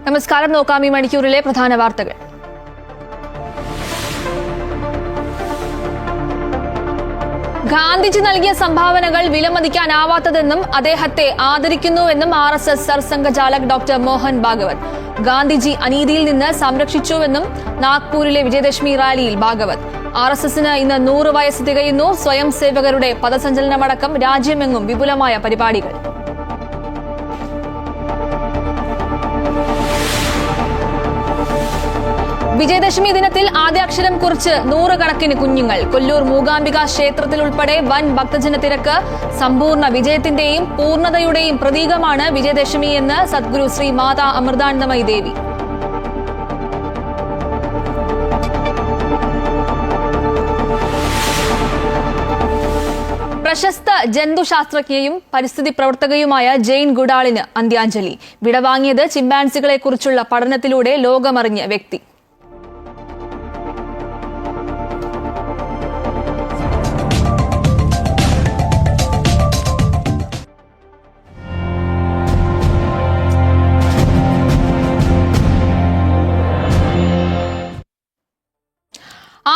നമസ്കാരം. നോക്കാം ഈ മണിക്കൂറിലെ പ്രധാന വാർത്തകൾ. ഗാന്ധിജി നൽകിയ സംഭാവനകൾ വിലമതിക്കാനാവാത്തതെന്നും അദ്ദേഹത്തെ ആദരിക്കുന്നുവെന്നും RSS സർസംഘചാലക് ഡോക്ടർ മോഹൻ ഭാഗവത്. ഗാന്ധിജി അനീതിയിൽ നിന്ന് സംരക്ഷിച്ചുവെന്നും നാഗ്പൂരിലെ വിജയദശമി റാലിയിൽ ഭാഗവത്. RSSന് ഇന്ന് 100 വയസ്സ് തികയുന്നു. സ്വയം സേവകരുടെ പദസഞ്ചലനമടക്കം രാജ്യമെങ്ങും വിപുലമായ പരിപാടികൾ. വിജയദശമി ദിനത്തിൽ ആദ്യാക്ഷരം കുറിച്ച് 100 കണക്കിന് കുഞ്ഞുങ്ങൾ. കൊല്ലൂർ മൂകാംബിക ക്ഷേത്രത്തിൽ ഉൾപ്പെടെ വൻ ഭക്തജന തിരക്ക്. സമ്പൂർണ്ണ വിജയത്തിന്റെയും പൂർണ്ണതയുടെയും പ്രതീകമാണ് വിജയദശമി എന്ന് സദ്ഗുരു ശ്രീ മാതാ അമൃതാനന്ദമയി ദേവി. പ്രശസ്ത ജന്തുശാസ്ത്രജ്ഞയും പരിസ്ഥിതി പ്രവർത്തകയുമായ ജെയിൻ ഗുഡാളിന് അന്ത്യാഞ്ജലി. വിടവാങ്ങിയത് ചിമ്പാൻസികളെക്കുറിച്ചുള്ള പഠനത്തിലൂടെ ലോകമറിഞ്ഞ വ്യക്തി.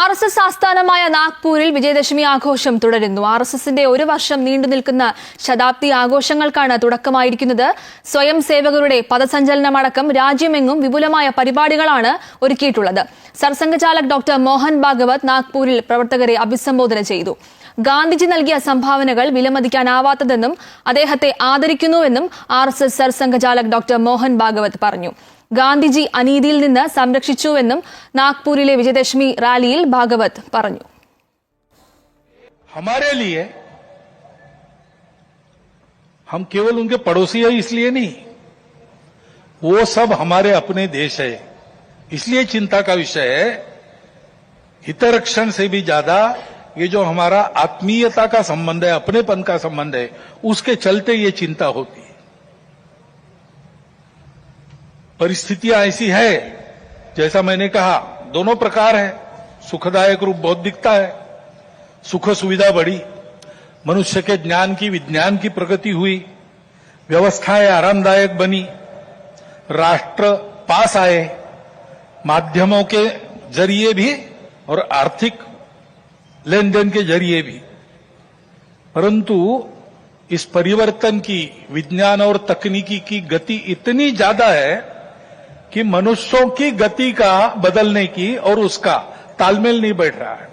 RSS ആസ്ഥാനമായ നാഗ്പൂരിൽ വിജയദശമി ആഘോഷം തുടരുന്നു. RSSന്റെ 1 വർഷം നീണ്ടു നിൽക്കുന്ന ശതാബ്ദി ആഘോഷങ്ങൾക്കാണ് തുടക്കമായിരിക്കുന്നത്. സ്വയം സേവകരുടെ പദസഞ്ചലനമടക്കം രാജ്യമെങ്ങും വിപുലമായ പരിപാടികളാണ് ഒരുക്കിയിട്ടുള്ളത്. സർസംഘചാലക് ഡോക്ടർ മോഹൻ ഭാഗവത് നാഗ്പൂരിൽ പ്രവർത്തകരെ അഭിസംബോധന ചെയ്തു. ഗാന്ധിജി നൽകിയ സംഭാവനകൾ വിലമതിക്കാനാവാത്തതെന്നും അദ്ദേഹത്തെ ആദരിക്കുന്നുവെന്നും RSS സർസംഘചാലക് ഡോക്ടർ മോഹൻ ഭാഗവത് പറഞ്ഞു. ഗാന്ധിജി അനീതിയിൽ നിന്ന് സംരക്ഷിച്ചുവെന്നും നാഗ്പൂരിലെ വിജയദശമി റാലിയിൽ ഭാഗവത് പറഞ്ഞു. हमारे लिए हम केवल उनके पड़ोसी हैं इसलिए नहीं, वो सब हमारे अपने देश है, इसलिए चिंता का विषय है. हितरक्षण से भी ज्यादा ये जो हमारा आत्मीयता का संबंध है, अपनेपन का संबंध है, उसके चलते ये चिंता होती है. परिस्थितियां ऐसी है, जैसा मैंने कहा, दोनों प्रकार है. सुखदायक रूप बहुत दिखता है, सुख सुविधा बढ़ी, मनुष्य के ज्ञान की विज्ञान की प्रगति हुई, व्यवस्थाएं आरामदायक बनी, राष्ट्र पास आए, माध्यमों के जरिए भी और आर्थिक लेन देन के जरिए भी. परंतु इस परिवर्तन की विज्ञान और तकनीकी की गति इतनी ज्यादा है कि मनुष्यों की गति का बदलने की और उसका तालमेल नहीं बैठ रहा है.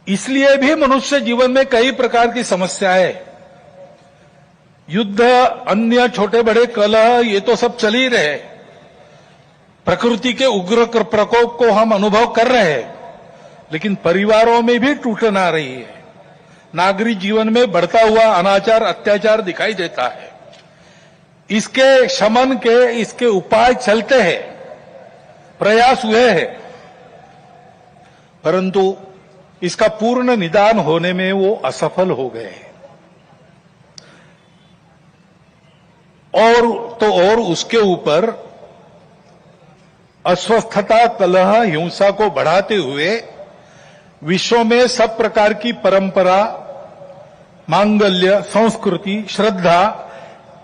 इसलिए भी मनुष्य जीवन में कई प्रकार की समस्याएं, युद्ध, अन्य छोटे बड़े कलह, ये तो सब चल ही रहे. प्रकृति के उग्र प्रकोप को हम अनुभव कर रहे हैं, लेकिन परिवारों में भी टूटन आ रही है. नागरिक जीवन में बढ़ता हुआ अनाचार, अत्याचार दिखाई देता है. इसके शमन के इसके उपाय चलते हैं, प्रयास हुए हैं, परंतु इसका पूर्ण निदान होने में वो असफल हो गए. और उसके ऊपर अस्वस्थता, कलह, हिंसा को बढ़ाते हुए विश्व में सब प्रकार की परंपरा, मांगल्य, संस्कृति, श्रद्धा,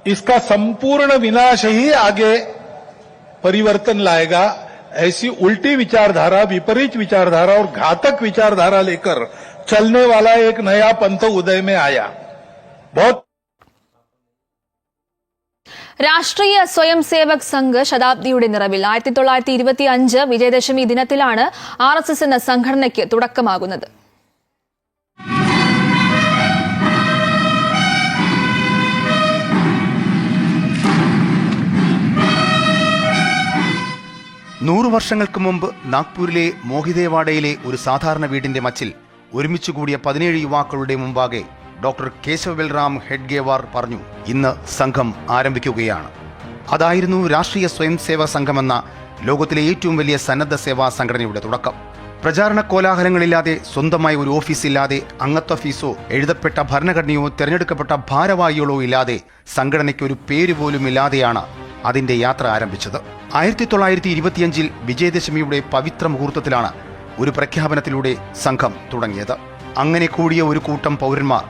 इसका संपूर्ण विनाश ही आगे परिवर्तन लाएगा. ऐसी उल्टी विचारधारा, विपरीत विचारधारा और घातक विचारधारा लेकर चलने वाला एक नया पंथ उदय में आया. बहुत രാഷ്ട്രീയ സ്വയം സേവക് സംഘ് ശതാബ്ദിയുടെ നിറവിൽ 1925 വിജയദശമി ദിനത്തിലാണ് RSS എന്ന സംഘടനയ്ക്ക് തുടക്കമാകുന്നത്. നൂറ് വർഷങ്ങൾക്ക് മുമ്പ് നാഗ്പൂരിലെ മോഹിദേവാഡയിലെ ഒരു സാധാരണ വീടിന്റെ മച്ചിൽ ഒരുമിച്ചുകൂടിയ 17 യുവാക്കളുടെ മുമ്പാകെ ഡോക്ടർ കേശവ് ബൽറാം ഹെഡ്ഗേവാർ പറഞ്ഞു, ഇന്ന് സംഘം ആരംഭിക്കുകയാണ്. അതായിരുന്നു രാഷ്ട്രീയ സ്വയം സേവക സംഘമെന്ന ലോകത്തിലെ ഏറ്റവും വലിയ സന്നദ്ധ സേവാ സംഘടനയുടെ തുടക്കം. പ്രചാരണ കോലാഹലങ്ങളില്ലാതെ, സ്വന്തമായി ഒരു ഓഫീസില്ലാതെ, അംഗത്വ ഫീസോ എഴുതപ്പെട്ട ഭരണഘടനയോ തിരഞ്ഞെടുക്കപ്പെട്ട ഭാരവാഹികളോ ഇല്ലാതെ, സംഘടനയ്ക്ക് ഒരു പേര് പോലും ഇല്ലാതെയാണ് അതിന്റെ യാത്ര ആരംഭിച്ചത്. 1925 വിജയദശമിയുടെ പവിത്ര മുഹൂർത്തത്തിലാണ് ഒരു പ്രഖ്യാപനത്തിലൂടെ സംഘം തുടങ്ങിയത്. അങ്ങനെ കൂടിയ ഒരു കൂട്ടം പൗരന്മാർ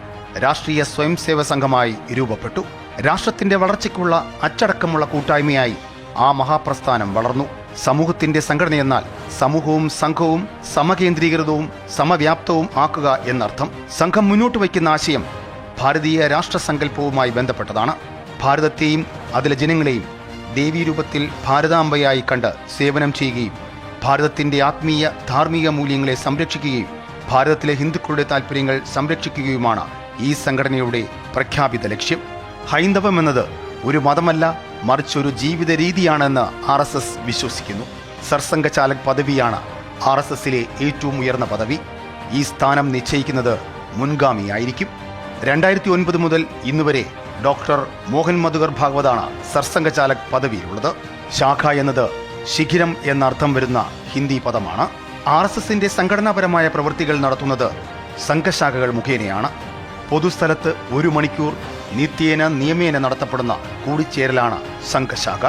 രാഷ്ട്രീയ സ്വയം സേവക സംഘമായി രൂപപ്പെട്ടു. രാഷ്ട്രത്തിന്റെ വളർച്ചയ്ക്കുള്ള അച്ചടക്കമുള്ള കൂട്ടായ്മയായി ആ മഹാപ്രസ്ഥാനം വളർന്നു. സമൂഹത്തിന്റെ സംഘടനയെന്നാൽ സമൂഹവും സംഘവും സമകേന്ദ്രീകൃതവും സമവ്യാപ്തവും ആക്കുക എന്നർത്ഥം. സംഘം മുന്നോട്ട് വയ്ക്കുന്ന ആശയം ഭാരതീയ രാഷ്ട്രസങ്കല്പവുമായി ബന്ധപ്പെട്ടതാണ്. ഭാരതത്തെയും അതിലെ ജനങ്ങളെയും ദേവീരൂപത്തിൽ ഭാരതാംബയായി കണ്ട് സേവനം ചെയ്യുകയും ഭാരതത്തിന്റെ ആത്മീയ ധാർമ്മിക മൂല്യങ്ങളെ സംരക്ഷിക്കുകയും ഭാരതത്തിലെ ഹിന്ദുക്കളുടെ താൽപ്പര്യങ്ങൾ സംരക്ഷിക്കുകയുമാണ് ഈ സംഘടനയുടെ പ്രഖ്യാപിത ലക്ഷ്യം. ഹൈന്ദവം എന്നത് ഒരു മതമല്ല, മറിച്ചൊരു ജീവിത രീതിയാണെന്ന് RSS വിശ്വസിക്കുന്നു. സർസംഘചാലക് പദവിയാണ് RSSലെ ഏറ്റവും ഉയർന്ന പദവി. ഈ സ്ഥാനം നിശ്ചയിക്കുന്നത് മുൻഗാമിയായിരിക്കും. 2009 മുതൽ ഇന്നുവരെ ഡോക്ടർ മോഹൻ മധുകർ ഭാഗവതാണ് സർസംഘചാലക് പദവിയിലുള്ളത്. ശാഖ എന്നത് ശിഖിരം എന്നർത്ഥം വരുന്ന ഹിന്ദി പദമാണ്. RSSന്റെ സംഘടനാപരമായ പ്രവൃത്തികൾ നടത്തുന്നത് സംഘശാഖകൾ മുഖേനയാണ്. പൊതുസ്ഥലത്ത് 1 മണിക്കൂർ നിയമേന നടത്തപ്പെടുന്ന കൂടിച്ചേരലാണ് സംഘശാഖ.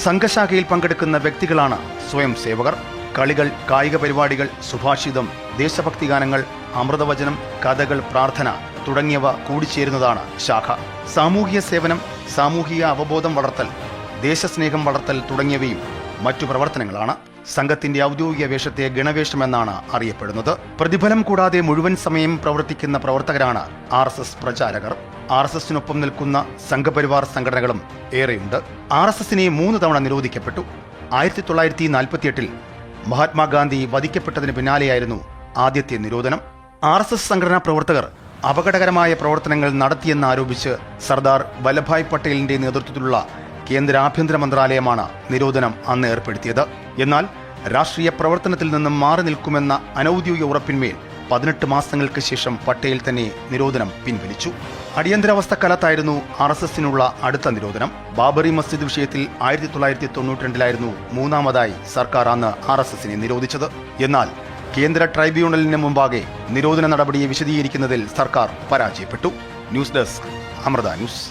സംഘശാഖയിൽ പങ്കെടുക്കുന്ന വ്യക്തികളാണ് സ്വയം സേവകർ. കളികൾ, കായിക പരിപാടികൾ, സുഭാഷിതം, ദേശഭക്തി ഗാനങ്ങൾ, അമൃതവചനം, കഥകൾ, പ്രാർത്ഥന തുടങ്ങിയവ കൂടിച്ചേരുന്നതാണ് ശാഖ. സാമൂഹിക സേവനം, സാമൂഹിക അവബോധം വളർത്തൽ, ദേശസ്നേഹം വളർത്തൽ തുടങ്ങിയവയും മറ്റു പ്രവർത്തനങ്ങളാണ്. സംഘത്തിന്റെ ഔദ്യോഗിക വേഷത്തെ ഗണവേഷമെന്നാണ് അറിയപ്പെടുന്നത്. പ്രതിഫലം കൂടാതെ മുഴുവൻ സമയം പ്രവർത്തിക്കുന്ന പ്രവർത്തകരാണ് RSS പ്രചാരകർ. RSSനൊപ്പം നിൽക്കുന്ന സംഘപരിവാർ സംഘടനകളും ഏറെയുണ്ട്. RSSനെ 3 തവണ നിരോധിക്കപ്പെട്ടു. 1948 മഹാത്മാഗാന്ധി വധിക്കപ്പെട്ടതിന് പിന്നാലെയായിരുന്നു ആദ്യത്തെ നിരോധനം. RSS സംഘടനാ പ്രവർത്തകർ അപകടകരമായ പ്രവർത്തനങ്ങൾ നടത്തിയെന്നാരോപിച്ച് സർദാർ വല്ലഭായ് പട്ടേലിന്റെ നേതൃത്വത്തിലുള്ള കേന്ദ്ര ആഭ്യന്തര മന്ത്രാലയമാണ് നിരോധനം അന്ന് ഏർപ്പെടുത്തിയത്. എന്നാൽ രാഷ്ട്രീയ പ്രവർത്തനത്തിൽ നിന്നും മാറി നിൽക്കുമെന്ന അനൌദ്യോഗിക ഉറപ്പിന്മേൽ 18 മാസങ്ങൾക്ക് ശേഷം പട്ടേൽ തന്നെ നിരോധനം പിൻവലിച്ചു. അടിയന്തരാവസ്ഥക്കാലത്തായിരുന്നു RSSനുള്ള അടുത്ത നിരോധനം. ബാബറി മസ്ജിദ് വിഷയത്തിൽ 1992 മൂന്നാമതായി സർക്കാർ അന്ന് RSSനെ നിരോധിച്ചത്. എന്നാൽ കേന്ദ്ര ട്രൈബ്യൂണലിന് മുമ്പാകെ നിരോധന നടപടിയെ വിശദീകരിക്കുന്നതിൽ സർക്കാർ പരാജയപ്പെട്ടു. News desk, Amrita news.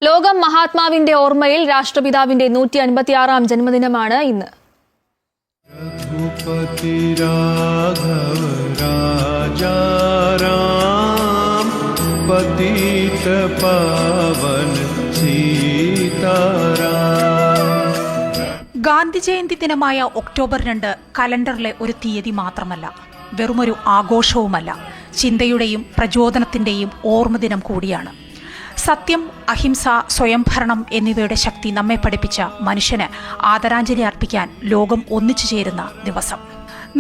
ലോകം മഹാത്മാവിന്റെ ഓർമ്മയിൽ രാഷ്ട്രപിതാവിന്റെ 156-ാം ജന്മദിനമാണ് ഇന്ന്. रघुपति राघव राजा राम पतित पावन सीताराम. ഗാന്ധി ജയന്തി ദിനമായ ഒക്ടോബർ 2 കലണ്ടറിലെ ഒരു തീയതി മാത്രമല്ല, വെറുമൊരു ആഘോഷവുമല്ല, ചിന്തയുടെയും പ്രചോദനത്തിന്റെയും ഓർമ്മദിനം കൂടിയാണ്. സത്യം, അഹിംസ, സ്വയംഭരണം എന്നിവയുടെ ശക്തി നമ്മെ പഠിപ്പിച്ച മനുഷ്യന് ആദരാഞ്ജലി അർപ്പിക്കാൻ ലോകം ഒന്നിച്ചു ചേരുന്ന ദിവസം.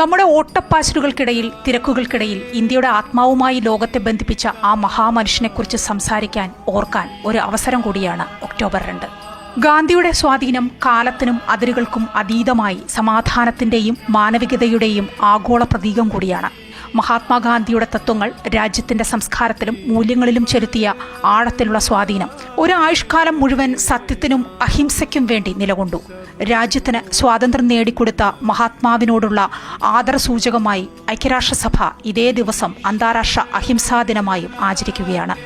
നമ്മുടെ ഓട്ടപ്പാച്ചിലുകൾക്കിടയിൽ, തിരക്കുകൾക്കിടയിൽ ഇന്ത്യയുടെ ആത്മാവുമായി ലോകത്തെ ബന്ധിപ്പിച്ച ആ മഹാമനുഷ്യനെക്കുറിച്ച് സംസാരിക്കാൻ, ഓർക്കാൻ ഒരു അവസരം കൂടിയാണ് ഒക്ടോബർ 2. ഗാന്ധിയുടെ സ്വാധീനം കാലത്തിനും അതിരുകൾക്കും അതീതമായി സമാധാനത്തിന്റെയും മാനവികതയുടെയും ആഗോള പ്രതീകം കൂടിയാണ്. മഹാത്മാഗാന്ധിയുടെ തത്വങ്ങൾ രാജ്യത്തിന്റെ സംസ്കാരത്തിലും മൂല്യങ്ങളിലും ചെലുത്തിയ ആഴത്തിലുള്ള സ്വാധീനം ഒരു ആയുഷ്കാലം മുഴുവൻ സത്യത്തിനും അഹിംസയ്ക്കും വേണ്ടി നിലകൊണ്ടു. രാജ്യത്തിന് സ്വാതന്ത്ര്യം നേടിക്കൊടുത്ത മഹാത്മാവിനോടുള്ള ആദരസൂചകമായി ഐക്യരാഷ്ട്രസഭ ഇതേ ദിവസം അന്താരാഷ്ട്ര അഹിംസാ ദിനമായും ആചരിക്കുകയാണ്.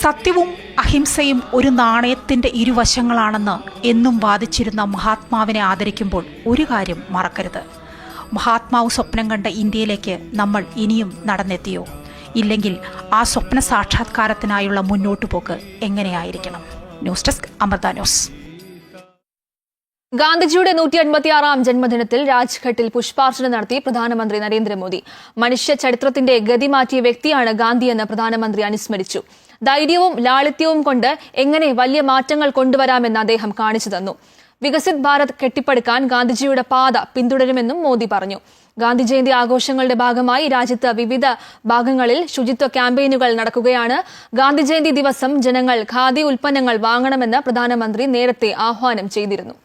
സത്യവും അഹിംസയും ഒരു നാണയത്തിന്റെ ഇരുവശങ്ങളാണെന്ന് എന്നും വാദിച്ചിരുന്ന മഹാത്മാവിനെ ആദരിക്കുമ്പോൾ ഒരു കാര്യം മറക്കരുത്: മഹാത്മാവ് സ്വപ്നം കണ്ട ഇന്ത്യയിലേക്ക് നമ്മൾ ഇനിയും നടന്നെത്തിയോ? ഇല്ലെങ്കിൽ ആ സ്വപ്ന സാക്ഷാത്കാരത്തിനായുള്ള മുന്നോട്ടുപോക്ക് എങ്ങനെയായിരിക്കണം? News desk, Amrita news. ഗാന്ധിജിയുടെ 156-ാം ജന്മദിനത്തിൽ രാജ്ഘട്ടിൽ പുഷ്പാർച്ചന നടത്തി പ്രധാനമന്ത്രി നരേന്ദ്രമോദി. മനുഷ്യ ചരിത്രത്തിന്റെ ഗതി മാറ്റിയ വ്യക്തിയാണ് ഗാന്ധിയെന്ന് പ്രധാനമന്ത്രി അനുസ്മരിച്ചു. ധൈര്യവും ലാളിത്യവും കൊണ്ട് എങ്ങനെ വലിയ മാറ്റങ്ങൾ കൊണ്ടുവരാമെന്ന് അദ്ദേഹം കാണിച്ചു തന്നു. വികസിത് ഭാരത് കെട്ടിപ്പടുക്കാൻ ഗാന്ധിജിയുടെ പാത പിന്തുടരുമെന്നും മോദി പറഞ്ഞു. ഗാന്ധി ജയന്തി ആഘോഷങ്ങളുടെ ഭാഗമായി രാജ്യത്ത് വിവിധ ഭാഗങ്ങളിൽ ശുചിത്വ ക്യാമ്പയിനുകൾ നടക്കുകയാണ്. ഗാന്ധി ജയന്തി ദിവസം ജനങ്ങൾ ഖാദി ഉൽപ്പന്നങ്ങൾ വാങ്ങണമെന്ന് പ്രധാനമന്ത്രി നേരത്തെ ആഹ്വാനം ചെയ്തിരുന്നു.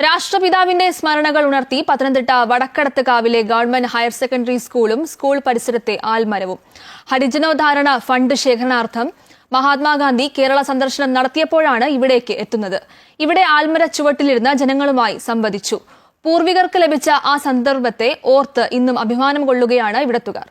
രാഷ്ട്രപിതാവിന്റെ സ്മരണകൾ ഉണർത്തി പത്തനംതിട്ട വടക്കടത്ത് കാവിലെ ഗവൺമെന്റ് ഹയർ സെക്കൻഡറി സ്കൂളും സ്കൂൾ പരിസരത്തെ ആൽമരവും. ഹരിജനോദ്ധാരണ ഫണ്ട് ശേഖരണാർത്ഥം മഹാത്മാഗാന്ധി കേരള സന്ദർശനം നടത്തിയപ്പോഴാണ് ഇവിടേക്ക് എത്തുന്നത്. ഇവിടെ ആൽമര ചുവട്ടിലിരുന്ന് ജനങ്ങളുമായി സംവദിച്ചു. പൂർവികർക്ക് ലഭിച്ച ആ സന്ദർഭത്തെ ഓർത്ത് ഇന്നും അഭിമാനം കൊള്ളുകയാണ് ഇവിടത്തുകാർ.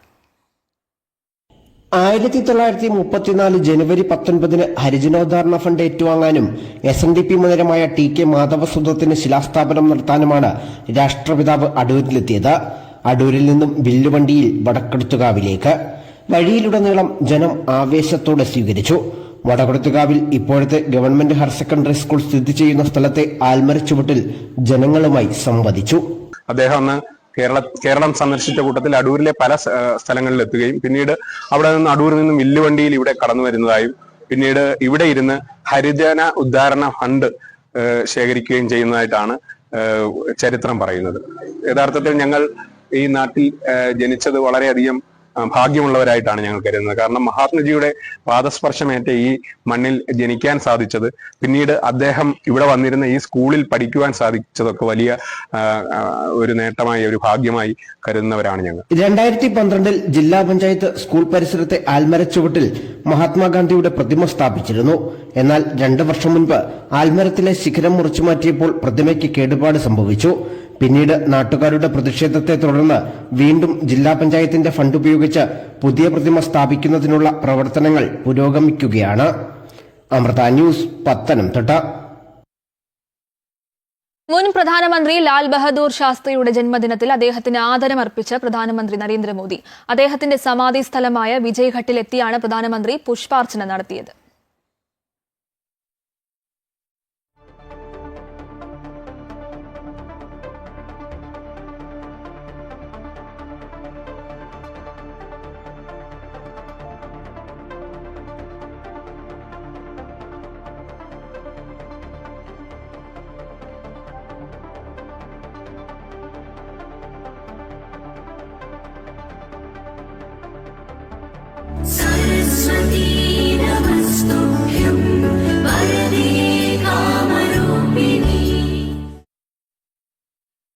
1934 ജനുവരി 19 ഹരിജനോദ്ധാരണ ഫണ്ട് ഏറ്റുവാങ്ങാനും SNDP മുതലമായ TK മാധവസുധത്തിന് ശിലാസ്ഥാപനം നടത്താനുമാണ് രാഷ്ട്രപിതാവ് അടൂരിലെത്തിയത്. അടൂരിൽ നിന്നും വില്ലുവണ്ടിയിൽ വടക്കെടുത്തുകാവിലേക്ക്. വഴിയിലുടനീളം ജനം ആവേശത്തോടെ സ്വീകരിച്ചു. വടക്കെടുത്തുകാവിൽ ഇപ്പോഴത്തെ ഗവൺമെന്റ് ഹയർ സെക്കൻഡറി സ്കൂൾ സ്ഥിതി ചെയ്യുന്ന സ്ഥലത്തെ ആൽമരച്ചുവട്ടിൽ ജനങ്ങളുമായി സംവദിച്ചു. അദ്ദേഹം കേരളം സന്ദർശിച്ച കൂട്ടത്തിൽ അടൂരിലെ പല സ്ഥലങ്ങളിൽ എത്തുകയും പിന്നീട് അവിടെ നിന്ന് അടൂരിൽ നിന്നും വില്ലുവണ്ടിയിൽ ഇവിടെ കടന്നു വരുന്നതായും പിന്നീട് ഇവിടെ ഇരുന്ന് ഹരിജന ഉദ്ധാരണ ഫണ്ട് ശേഖരിക്കുകയും ചെയ്യുന്നതായിട്ടാണ് ചരിത്രം പറയുന്നത്. യഥാർത്ഥത്തിൽ ഞങ്ങൾ ഈ നാട്ടിൽ ജനിച്ചത് വളരെയധികം ഭാഗ്യമുള്ളവരായിട്ടാണ് ഞങ്ങൾ കരുതുന്നത്. കാരണം മഹാത്മജിയുടെ പാദസ്പർശമേറ്റ ഈ മണ്ണിൽ ജനിക്കാൻ സാധിച്ചത്, പിന്നീട് അദ്ദേഹം ഇവിടെ വന്നിരുന്ന ഈ സ്കൂളിൽ പഠിക്കുവാൻ സാധിച്ചതൊക്കെ വലിയ ഒരു നേട്ടമായി, ഒരു ഭാഗ്യമായി കരുതുന്നവരാണ് ഞങ്ങൾ. 2012 ജില്ലാ പഞ്ചായത്ത് സ്കൂൾ പരിസരത്തെ ആൽമരച്ചുവട്ടിൽ മഹാത്മാഗാന്ധിയുടെ പ്രതിമ സ്ഥാപിച്ചിരുന്നു. എന്നാൽ 2 വർഷം മുൻപ് ആൽമരത്തിലെ ശിഖരം മുറിച്ചു മാറ്റിയപ്പോൾ പ്രതിമയ്ക്ക് കേടുപാട് സംഭവിച്ചു. പിന്നീട് നാട്ടുകാരുടെ പ്രതിഷേധത്തെ തുടർന്ന് വീണ്ടും ജില്ലാ പഞ്ചായത്തിന്റെ ഫണ്ട് ഉപയോഗിച്ച് പുതിയ പ്രതിമ സ്ഥാപിക്കുന്നതിനുള്ള പ്രവർത്തനങ്ങൾ പുരോഗമിക്കുകയാണ്. അമൃത ന്യൂസ്, പത്തനംതിട്ട. മുൻ പ്രധാനമന്ത്രി ലാൽ ബഹദൂർ ശാസ്ത്രിയുടെ ജന്മദിനത്തിൽ അദ്ദേഹത്തിന് ആദരമർപ്പിച്ച് പ്രധാനമന്ത്രി നരേന്ദ്രമോദി. അദ്ദേഹത്തിന്റെ സമാധി സ്ഥലമായ വിജയ്ഘട്ടിലെത്തിയാണ് പ്രധാനമന്ത്രി പുഷ്പാർച്ചന നടത്തിയത്.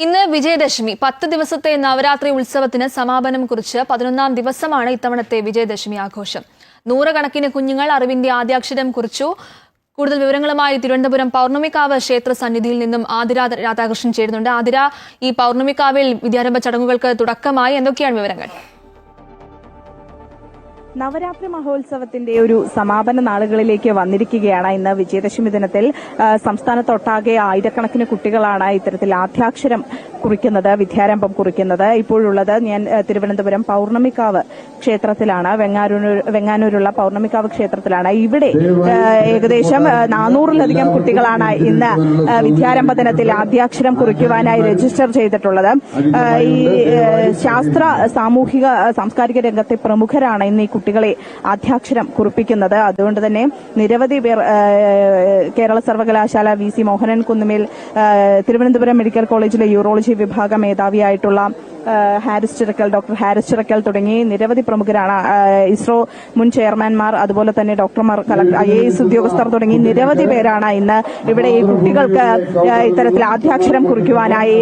ഇന്ന് വിജയദശമി. 10 ദിവസത്തെ നവരാത്രി ഉത്സവത്തിന് സമാപനം കുറിച്ച് 11ാം ദിവസമാണ് ഇത്തവണത്തെ വിജയദശമി ആഘോഷം. നൂറുകണക്കിന് കുഞ്ഞുങ്ങൾ അറിവിന്റെ ആദ്യാക്ഷരം കുറിച്ചു. കൂടുതൽ വിവരങ്ങളുമായി തിരുവനന്തപുരം പൗർണമിക്കാവ് ക്ഷേത്ര സന്നിധിയിൽ നിന്നും ആതിര രാധാകൃഷ്ണൻ ചേരുന്നുണ്ട്. ആതിര, ഈ പൗർണമിക്കാവിൽ വിദ്യാരംഭ ചടങ്ങുകൾക്ക് തുടക്കമായി. എന്തൊക്കെയാണ് വിവരങ്ങൾ? നവരാത്രി മഹോത്സവത്തിന്റെ ഒരു സമാപന നാളുകളിലേക്ക് വന്നിരിക്കുകയാണ്. ഇന്ന് വിജയദശമി ദിനത്തിൽ സംസ്ഥാനത്തൊട്ടാകെ ആയിരക്കണക്കിന് കുട്ടികളാണ് ഇത്തരത്തിൽ ആദ്യാക്ഷരം കുറിക്കുന്നത്, വിദ്യാരംഭം കുറിക്കുന്നത്. ഇപ്പോഴുള്ളത് ഞാൻ തിരുവനന്തപുരം പൗർണമിക്കാവ് ക്ഷേത്രത്തിലാണ്, വെങ്ങാനൂരുള്ള പൗർണമിക്കാവ് ക്ഷേത്രത്തിലാണ്. ഇവിടെ ഏകദേശം 400-ലധികം കുട്ടികളാണ് ഇന്ന് വിദ്യാരംഭ ദിനത്തിൽ ആദ്യാക്ഷരം കുറിക്കുവാനായി രജിസ്റ്റർ ചെയ്തിട്ടുള്ളത്. ഈ ശാസ്ത്ര, സാമൂഹിക, സാംസ്കാരിക രംഗത്തെ പ്രമുഖരാണ് ഇന്ന് ഈ കുട്ടികളെ ആദ്യാക്ഷരം കുറിപ്പിക്കുന്നത്. അതുകൊണ്ട് തന്നെ നിരവധി പേർ കേരള സർവകലാശാല VC മോഹനൻ കുന്നുമേൽ, തിരുവനന്തപുരം മെഡിക്കൽ കോളേജിലെ യൂറോളജി വിഭാഗ മേധാവിയായിട്ടുള്ള ഡോക്ടർ ഹാരിസ് ചിറക്കൽ തുടങ്ങി നിരവധി പ്രമുഖരാണ്. ഇസ്രോ മുൻ ചെയർമാൻമാർ, അതുപോലെ തന്നെ ഡോക്ടർമാർ, IAS ഉദ്യോഗസ്ഥർ തുടങ്ങി നിരവധി പേരാണ് ഇന്ന് ഇവിടെ ഈ കുട്ടികൾക്ക് ഇത്തരത്തിൽ ആദ്യാക്ഷരം കുറിക്കുവാനായി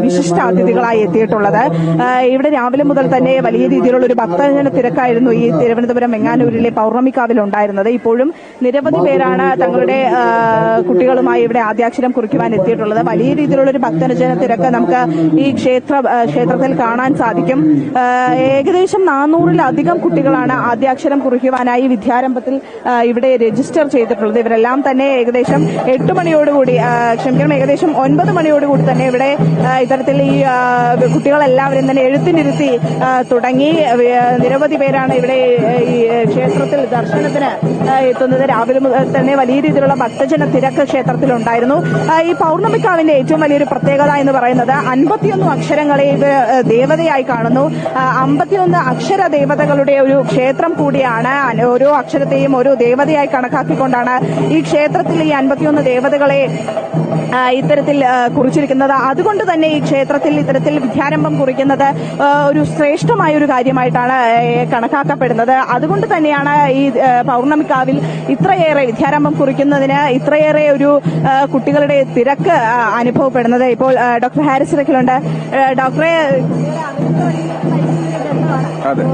വിശിഷ്ട അതിഥികളായി എത്തിയിട്ടുള്ളത്. ഇവിടെ രാവിലെ മുതൽ തന്നെ വലിയ രീതിയിലുള്ള ഒരു ഭക്തജന തിരക്കായിരുന്നു ഈ തിരുവനന്തപുരം വെങ്ങാനൂരിലെ പൗർണമിക്കാവിൽ ഉണ്ടായിരുന്നത്. ഇപ്പോഴും നിരവധി പേരാണ് തങ്ങളുടെ കുട്ടികളുമായി ഇവിടെ ആദ്യാക്ഷരം കുറിക്കുവാൻ എത്തിയിട്ടുള്ളത്. വലിയ രീതിയിലുള്ള ഒരു ഭക്തജന തിരക്ക് നമുക്ക് ഈ ക്ഷേത്രത്തിൽ കാണാൻ സാധിക്കും. ഏകദേശം 400-ലധികം കുട്ടികളാണ് ആദ്യാക്ഷരം കുറിക്കുവാനായി വിദ്യാരംഭത്തിൽ ഇവിടെ രജിസ്റ്റർ ചെയ്തിട്ടുള്ളത്. ഇവരെല്ലാം തന്നെ ഏകദേശം 8 മണിയോടുകൂടി, ഏകദേശം 9 മണിയോടുകൂടി തന്നെ ഇവിടെ ഇത്തരത്തിൽ ഈ കുട്ടികളെല്ലാവരും തന്നെ എഴുത്തിനിരുത്തി തുടങ്ങി. നിരവധി പേരാണ് ഇവിടെ ഈ ക്ഷേത്രത്തിൽ ദർശനത്തിന് എത്തുന്നത്. രാവിലെ മുതൽ തന്നെ വലിയ രീതിയിലുള്ള ഭക്തജന തിരക്ക് ക്ഷേത്രത്തിലുണ്ടായിരുന്നു. ഈ പൗർണമിക്കാവിന്റെ ഏറ്റവും വലിയൊരു പ്രത്യേകത എന്ന് പറയുന്നത് 51 അക്ഷരങ്ങളെ ദേവതയായി കാണുന്നു. 51 അക്ഷര ദേവതകളുടെ ഒരു ക്ഷേത്രം കൂടിയാണ്. ഓരോ അക്ഷരത്തെയും ഓരോ ദേവതയായി കണക്കാക്കിക്കൊണ്ടാണ് ഈ ക്ഷേത്രത്തിൽ ഈ 51 ദേവതകളെ ഇത്തരത്തിൽ കുറിച്ചിരിക്കുന്നത്. അതുകൊണ്ട് തന്നെ ഈ ക്ഷേത്രത്തിൽ ഇത്തരത്തിൽ വിദ്യാരംഭം കുറിക്കുന്നത് ഒരു ശ്രേഷ്ഠമായ ഒരു കാര്യമായിട്ടാണ് കണക്കാക്കപ്പെടുന്നത്. അതുകൊണ്ട് തന്നെയാണ് ഈ പൗർണമിക്കാവിൽ ഇത്രയേറെ വിദ്യാരംഭം കുറിക്കുന്നതിന് ഇത്രയേറെ ഒരു കുട്ടികളുടെ തിരക്ക് അനുഭവപ്പെടുന്നത്. ഇപ്പോൾ ഡോക്ടർ ഹാരിസ് ചിറക്കലുണ്ട്. ഡോക്ടറെ, അതെ,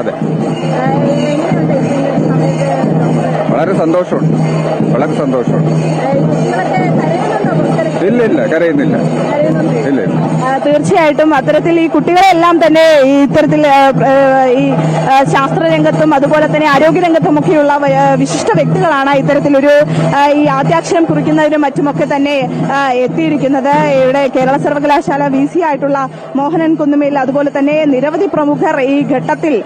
അതെ, വളരെ സന്തോഷമുണ്ട്. ഇല്ല കരയുന്നില്ല. ഇല്ല. തീർച്ചയായിട്ടും അത്തരത്തിൽ ഈ കുട്ടികളെല്ലാം തന്നെ ഇത്തരത്തിൽ ഈ ശാസ്ത്രരംഗത്തും അതുപോലെ തന്നെ ആരോഗ്യരംഗത്തും ഒക്കെയുള്ള വിശിഷ്ട വ്യക്തികളാണ് ഇത്തരത്തിലൊരു ഈ ആദ്യാക്ഷരം കുറിക്കുന്നതിനും മറ്റുമൊക്കെ തന്നെ എത്തിയിരിക്കുന്നത്. ഇവിടെ കേരള സർവകലാശാല VC ആയിട്ടുള്ള മോഹനൻ കുന്നുമേൽ അതുപോലെ തന്നെ നിരവധി പ്രമുഖർ ഈ ഘട്ടത്തിൽ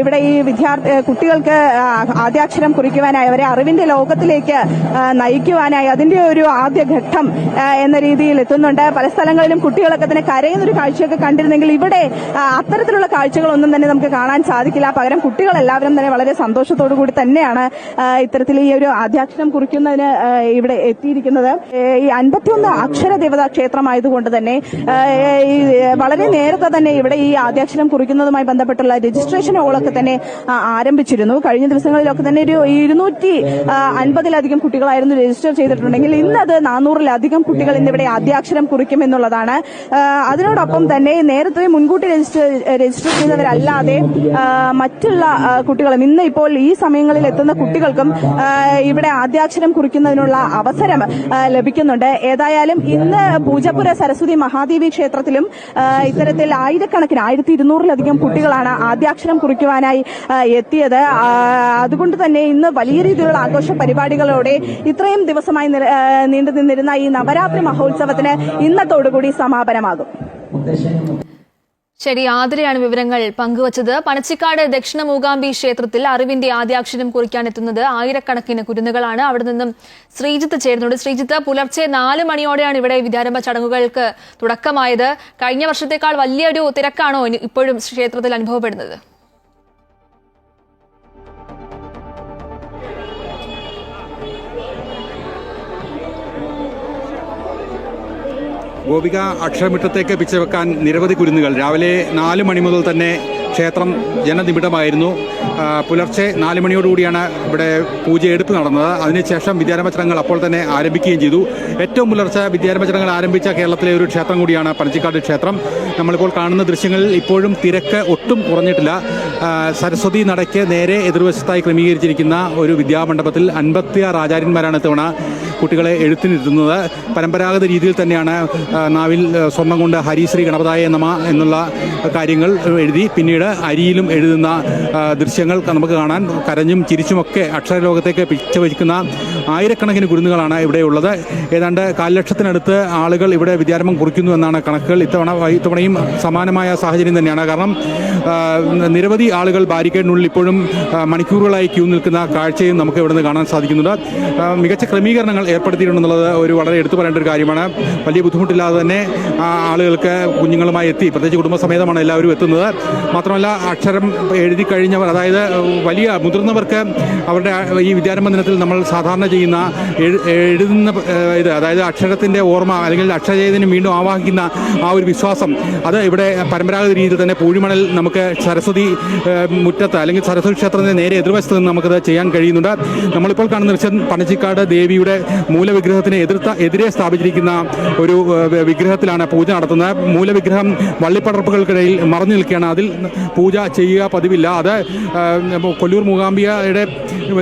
ഇവിടെ ഈ കുട്ടികൾക്ക് ആദ്യാക്ഷരം കുറിക്കുവാനായി അവരെ അറിവിന്റെ ലോകത്തിലേക്ക് നയിക്കുവാനായി അതിന്റെ ഒരു ആദ്യ ഘട്ടം എന്ന രീതിയിൽ എത്തുന്നുണ്ട്. പല സ്ഥലങ്ങളിലും കുട്ടികളൊക്കെ തന്നെ കരയുന്നൊരു കാഴ്ചയൊക്കെ കണ്ടിരുന്നെങ്കിൽ ഇവിടെ അത്തരത്തിലുള്ള കാഴ്ചകളൊന്നും തന്നെ നമുക്ക് കാണാൻ സാധിക്കില്ല. പകരം കുട്ടികളെല്ലാവരും തന്നെ വളരെ സന്തോഷത്തോടു കൂടി തന്നെയാണ് ഇത്തരത്തിൽ ഈ ഒരു ആദ്യാക്ഷരം കുറിക്കുന്നതിന് ഇവിടെ എത്തിയിരിക്കുന്നത്. ഈ 51 അക്ഷര ദേവതാ ക്ഷേത്രമായതുകൊണ്ട് തന്നെ ഈ വളരെ നേരത്തെ തന്നെ ഇവിടെ ഈ ആദ്യാക്ഷരം കുറിക്കുന്നതുമായി ബന്ധപ്പെട്ടുള്ള രജിസ്ട്രേഷൻ ഹോളൊക്കെ തന്നെ ആരംഭിച്ചിരുന്നു. കഴിഞ്ഞ ദിവസങ്ങളിലൊക്കെ തന്നെ ഒരു 250-ലധികം കുട്ടികളായിരുന്നു രജിസ്റ്റർ ചെയ്തിട്ടുണ്ടെങ്കിൽ ഇന്നത് 400-ലധികം കുട്ടികൾ ഇന്നിവിടെ ആദ്യാക്ഷരം കുറിക്കുമെന്നുള്ളതാണ്. അതിനോടൊപ്പം തന്നെ നേരത്തെ മുൻകൂട്ടി രജിസ്റ്റർ ചെയ്തവരല്ലാതെ മറ്റുള്ള കുട്ടികളും ഇന്ന് ഇപ്പോൾ ഈ സമയങ്ങളിൽ എത്തുന്ന കുട്ടികൾക്കും ഇവിടെ ആദ്യാക്ഷരം കുറിക്കുന്നതിനുള്ള അവസരം ലഭിക്കുന്നുണ്ട്. ഏതായാലും ഇന്ന് പൂജപ്പുര സരസ്വതി മഹാദേവി ക്ഷേത്രത്തിലും ഇത്തരത്തിൽ ആയിരക്കണക്കിന് 1200-ലധികം കുട്ടികളാണ് ആദ്യാക്ഷരം കുറിക്കുവാനായി എത്തിയത്. അതുകൊണ്ട് തന്നെ ഇന്ന് വലിയ രീതിയിലുള്ള ആഘോഷ പരിപാടികളോടെ ഇത്രയും ദിവസമായി നീണ്ടു നിന്നിരുന്ന ഈ നവരാത്രി മഹോത്സവത്തിന് ഇന്നത്തോടുകൂടി സമാപനമാകും. ശരി, ആതിരയാണ് വിവരങ്ങൾ പങ്കുവച്ചത്. പനച്ചിക്കാട് ദക്ഷിണ മൂകാംബി ക്ഷേത്രത്തിൽ അറിവിന്റെ ആദ്യാക്ഷരം കുറിക്കാനെത്തുന്നത് ആയിരക്കണക്കിന് കുരുന്നുകളാണ്. അവിടെ നിന്നും ശ്രീജിത്ത് ചേരുന്നുണ്ട്. ശ്രീജിത്ത്, പുലർച്ചെ 4 മണിയോടെയാണ് ഇവിടെ വിദ്യാരംഭ ചടങ്ങുകൾക്ക് തുടക്കമായത്. കഴിഞ്ഞ വർഷത്തേക്കാൾ വലിയൊരു തിരക്കാണോ ഇപ്പോഴും ക്ഷേത്രത്തിൽ അനുഭവപ്പെടുന്നത്? ഗോപിക, അക്ഷരമുറ്റത്തേക്ക് പിച്ചവെക്കാൻ നിരവധി കുരുന്നുകൾ. രാവിലെ 4 മണി മുതൽ തന്നെ ക്ഷേത്രം ജനനിബിഡമായിരുന്നു. പുലർച്ചെ 4 മണിയോടുകൂടിയാണ് ഇവിടെ പൂജയെടുപ്പ് നടന്നത്. അതിനുശേഷം വിദ്യാരംഭ ചടങ്ങുകൾ അപ്പോൾ തന്നെ ആരംഭിക്കുകയും ചെയ്തു. ഏറ്റവും പുലർച്ചെ വിദ്യാരംഭ ചടങ്ങുകൾ ആരംഭിച്ച കേരളത്തിലെ ഒരു ക്ഷേത്രം കൂടിയാണ് പനച്ചിക്കാട് ക്ഷേത്രം. നമ്മളിപ്പോൾ കാണുന്ന ദൃശ്യങ്ങളിൽ ഇപ്പോഴും തിരക്ക് ഒട്ടും കുറഞ്ഞിട്ടില്ല. സരസ്വതി നടയ്ക്ക് നേരെ എതിർവശത്തായി ക്രമീകരിച്ചിരിക്കുന്ന ഒരു വിദ്യാമണ്ഡപത്തിൽ 56 ആചാര്യന്മാരാണ് ഇത്തവണ കുട്ടികളെ എഴുത്തിനിരുത്തുന്നത്. പരമ്പരാഗത രീതിയിൽ തന്നെയാണ് നാവിൽ സ്വർണ്ണം കൊണ്ട് ഹരിശ്രീ ഗണപതായ നമ എന്നുള്ള കാര്യങ്ങൾ എഴുതി പിന്നീട് അരിയിലും എഴുതുന്ന ദൃശ്യങ്ങൾ നമുക്ക് കാണാൻ കരഞ്ഞും ചിരിച്ചുമൊക്കെ അക്ഷരലോകത്തേക്ക് പിച്ചവയ്ക്കുന്ന ആയിരക്കണക്കിന് കുരുന്നുകളാണ് ഇവിടെയുള്ളത്. ഏതാണ്ട് 1,00,000 ലക്ഷത്തിനടുത്ത് ആളുകൾ ഇവിടെ വിദ്യാരംഭം കുറിക്കുന്നു എന്നാണ് കണക്കുകൾ. ഇത്തവണയും സമാനമായ സാഹചര്യം തന്നെയാണ്. കാരണം നിരവധി ആളുകൾ ബാരിക്കേഡിനുള്ളിൽ ഇപ്പോഴും മണിക്കൂറുകളായി ക്യൂ നിൽക്കുന്ന കാഴ്ചയും നമുക്ക് ഇവിടെ നിന്ന് കാണാൻ സാധിക്കുന്നുണ്ട്. മികച്ച ക്രമീകരണങ്ങൾ ഏർപ്പെടുത്തിയിട്ടുണ്ടെന്നുള്ളത് ഒരു വളരെ എടുത്തു പറയേണ്ട ഒരു കാര്യമാണ്. വലിയ ബുദ്ധിമുട്ടില്ലാതെ തന്നെ ആളുകൾക്ക് കുഞ്ഞുങ്ങളുമായി എത്തി, പ്രത്യേകിച്ച് കുടുംബസമേതമാണ് എല്ലാവരും എത്തുന്നത്. മാത്രമല്ല അക്ഷരം എഴുതി കഴിഞ്ഞവർ, അതായത് വലിയ മുതിർന്നവർക്ക് അവരുടെ ഈ വിദ്യാരംഭ ദിനത്തിൽ നമ്മൾ സാധാരണ ചെയ്യുന്ന എഴുതുന്ന ഇത്, അതായത് അക്ഷരത്തിൻ്റെ ഓർമ്മ അല്ലെങ്കിൽ അക്ഷരചൈതന്യം വീണ്ടും ആവാഹിക്കുന്ന ആ ഒരു വിശ്വാസം, അത് ഇവിടെ പരമ്പരാഗത രീതിയിൽ തന്നെ പൂഴിമണൽ നമുക്ക് സരസ്വതി മുറ്റത്ത് അല്ലെങ്കിൽ സരസ്വതി ക്ഷേത്രത്തിൻ്റെ നേരെ എതിർവശത്ത് നിന്ന് നമുക്കത് ചെയ്യാൻ കഴിയുന്നുണ്ട്. നമ്മളിപ്പോൾ കാണുന്ന ദൃശ്യം പനച്ചിക്കാട് ദേവിയുടെ മൂലവിഗ്രഹത്തിന് എതിരെ സ്ഥാപിച്ചിരിക്കുന്ന ഒരു വിഗ്രഹത്തിലാണ് പൂജ നടത്തുന്നത്. മൂലവിഗ്രഹം വള്ളിപ്പടർപ്പുകൾക്കിടയിൽ മറഞ്ഞു നിൽക്കുകയാണ്. അതിൽ പൂജ ചെയ്യുക പതിവില്ല. അത് കൊല്ലൂർ മൂകാംബികയുടെ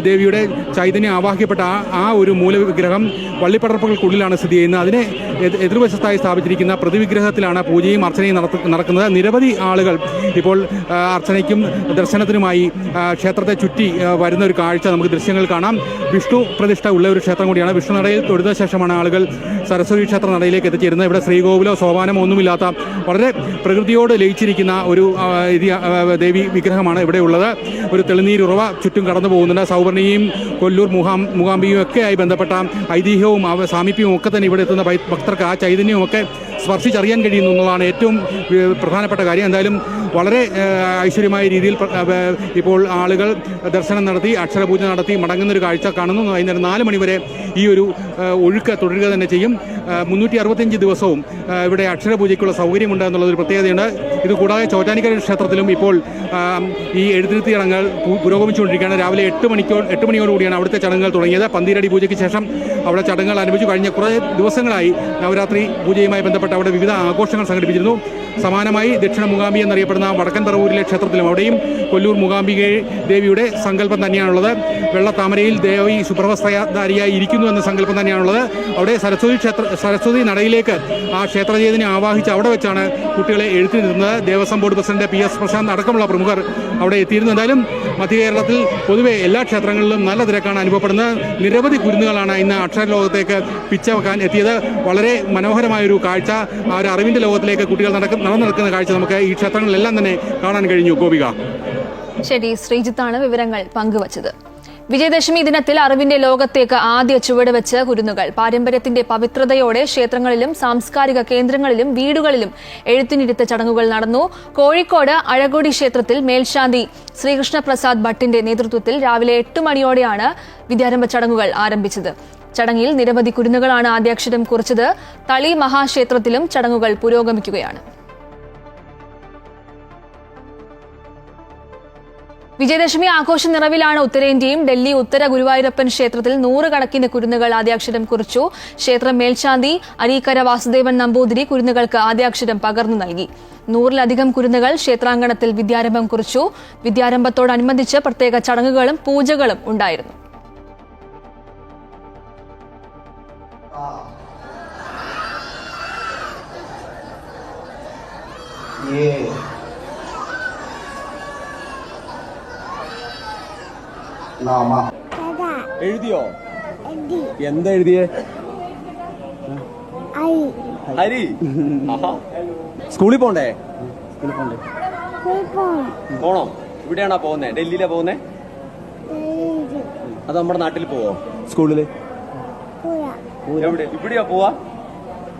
ദേവിയുടെ ചൈതന്യം ആവാഹിക്കപ്പെട്ട ആ ഒരു മൂലവിഗ്രഹം വള്ളിപ്പടർപ്പുകൾക്കുള്ളിലാണ് സ്ഥിതി ചെയ്യുന്നത്. അതിനെ എതിർവശത്തായി സ്ഥാപിച്ചിരിക്കുന്ന പ്രതിവിഗ്രഹത്തിലാണ് പൂജയും അർച്ചനയും നടക്കുന്നത്. നിരവധി ആളുകൾ ഇപ്പോൾ അർച്ചനയ്ക്കും ദർശനത്തിനുമായി ക്ഷേത്രത്തെ ചുറ്റി വരുന്ന ഒരു കാഴ്ച നമുക്ക് ദൃശ്യങ്ങൾ കാണാം. വിഷ്ണു പ്രതിഷ്ഠ ഉള്ള ഒരു ക്ഷേത്രം കൂടിയാണ്. വിഷ്ണു നടയിൽ തൊഴുത ശേഷമാണ് ആളുകൾ സരസ്വതി ക്ഷേത്ര നടയിലേക്ക് എത്തിച്ചേരുന്നത്. ഇവിടെ ശ്രീകോവിലോ സോപാനമോ ഒന്നുമില്ലാത്ത വളരെ പ്രകൃതിയോട് ലയിച്ചിരിക്കുന്ന ഒരു ദേവി വിഗ്രഹമാണ് ഇവിടെ ഉള്ളത്. ഒരു തെളിനീരുറവ ചുറ്റും കടന്നു പോകുന്നുണ്ട്. സൗവർണിയും കൊല്ലൂർ മൂകാംബിയും ഒക്കെയായി ബന്ധപ്പെട്ട ഐതിഹ്യവും സാമീപ്യവും ഒക്കെ തന്നെ ഇവിടെ എത്തുന്ന ഭക്തർക്ക് ആ ചൈതന്യവും ഒക്കെ സ്പർശിച്ചറിയാൻ കഴിയുന്നു എന്നുള്ളതാണ് ഏറ്റവും പ്രധാനപ്പെട്ട കാര്യം. എന്തായാലും വളരെ ഐശ്വര്യമായ രീതിയിൽ ഇപ്പോൾ ആളുകൾ ദർശനം നടത്തി അക്ഷരപൂജ നടത്തി മടങ്ങുന്നൊരു കാഴ്ച കാണുന്നു. വൈകുന്നേരം 4 മണിവരെ ഈ ഒരു ഒഴുക്ക് തുടരുക തന്നെ ചെയ്യും. 365 ദിവസവും ഇവിടെ അക്ഷരപൂജയ്ക്കുള്ള സൗകര്യമുണ്ട് എന്നുള്ളതൊരു പ്രത്യേകതയുണ്ട്. ഇതുകൂടാതെ ചോറ്റാനിക്കര ക്ഷേത്രത്തിലും ഇപ്പോൾ ഈ എഴുത്തിരുത്തി ചടങ്ങുകൾ പുരോഗമിച്ചുകൊണ്ടിരിക്കുകയാണ്. രാവിലെ 8 മണിയോടുകൂടിയാണ് അവിടുത്തെ ചടങ്ങുകൾ തുടങ്ങിയത്. പന്തീരടി പൂജയ്ക്ക് ശേഷം അവിടെ ചടങ്ങുകൾ ആരംഭിച്ചു. കഴിഞ്ഞ കുറേ ദിവസങ്ങളായി നവരാത്രി പൂജയുമായി ബന്ധപ്പെട്ട് അവിടെ വിവിധ ആഘോഷങ്ങൾ സംഘടിപ്പിച്ചിരുന്നു. സമാനമായി ദക്ഷിണ മൂകാംബി എന്നറിയപ്പെടുന്ന വടക്കൻ പറവൂരിലെ ക്ഷേത്രത്തിലും അവിടെയും കൊല്ലൂർ മൂകാംബിക ദേവിയുടെ സങ്കല്പം വെള്ളത്താമരയിൽ ദേവി സുപ്രഭസ്തധാരിയായി ഇരിക്കുന്നു എന്ന സങ്കല്പം തന്നെയാണുള്ളത്. അവിടെ സരസ്വതി സരസ്വതി നടയിലേക്ക് ആ ക്ഷേത്രചേതനെ ആവാഹിച്ച് അവിടെ വെച്ചാണ് കുട്ടികളെ എഴുത്തിനിരുന്നത്. Devaswom board president PS Prashanth അടക്കമുള്ള പ്രമുഖർ അവിടെ എത്തിയിരുന്നു. എന്തായാലും മധ്യ കേരളത്തിൽ പൊതുവെ എല്ലാ ക്ഷേത്രങ്ങളിലും നല്ല തിരക്കാണ് അനുഭവപ്പെടുന്നത്. നിരവധി കുരുന്നുകളാണ് ഇന്ന് അക്ഷരലോകത്തേക്ക് പിച്ചവെക്കാൻ എത്തിയത്. വളരെ മനോഹരമായൊരു കാഴ്ച, ആ ഒരു അറിവിൻ്റെ ലോകത്തിലേക്ക് കുട്ടികൾ നടന്നു നടക്കുന്ന കാഴ്ച നമുക്ക് ഈ ക്ഷേത്രങ്ങളിലെല്ലാം തന്നെ കാണാൻ കഴിഞ്ഞു. ഗോപിക. ശരി, ശ്രീജിത്താണ് വിവരങ്ങൾ പങ്കുവച്ചത്. വിജയദശമി ദിനത്തിൽ അറിവിന്റെ ലോകത്തേക്ക് ആദ്യ ചുവട് വെച്ച് കുരുന്നുകൾ പാരമ്പര്യത്തിന്റെ പവിത്രതയോടെ ക്ഷേത്രങ്ങളിലും സാംസ്കാരിക കേന്ദ്രങ്ങളിലും വീടുകളിലും എഴുത്തിനിരുത്ത ചടങ്ങുകൾ നടന്നു. കോഴിക്കോട് അഴകൊടി ക്ഷേത്രത്തിൽ മേൽശാന്തി ശ്രീകൃഷ്ണപ്രസാദ് ഭട്ടിന്റെ നേതൃത്വത്തിൽ രാവിലെ 8 മണിയോടെയാണ് വിദ്യാരംഭ ചടങ്ങുകൾ ആരംഭിച്ചത്. ചടങ്ങിൽ നിരവധി കുരുന്നുകളാണ് ആദ്യാക്ഷരം കുറിച്ചത്. തളി മഹാക്ഷേത്രത്തിലും ചടങ്ങുകൾ പുരോഗമിക്കുകയാണ്. വിജയദശമി ആഘോഷ നിറവിലാണ് ഉത്തരേന്ത്യയും. ഡൽഹി ഉത്തര ഗുരുവായൂരപ്പൻ ക്ഷേത്രത്തിൽ 100 കണക്കിന് കുരുന്നുകൾ ആദ്യാക്ഷരം കുറിച്ചു. ക്ഷേത്രം മേൽശാന്തി അരീക്കര വാസുദേവൻ നമ്പൂതിരി കുരുന്നുകൾക്ക് ആദ്യാക്ഷരം പകർന്നു നൽകി. 100-ലധികം കുരുന്നുകൾ ക്ഷേത്രാങ്കണത്തിൽ വിദ്യാരംഭം കുറിച്ചു. വിദ്യാരംഭത്തോടനുബന്ധിച്ച് പ്രത്യേക ചടങ്ങുകളും പൂജകളും ഉണ്ടായിരുന്നു. എഴുതിയോ? എന്താ എഴുതിയേ? ഹരി. സ്കൂളിൽ പോണ്ടേ? പോണോ? ഇവിടെയാണോ പോകുന്നേ? ഡൽഹിയിലാ പോകുന്നേ? അത് നമ്മുടെ നാട്ടിൽ പോവോ സ്കൂളില്? എവിടെ? ഇവിടെയാ പോവാ?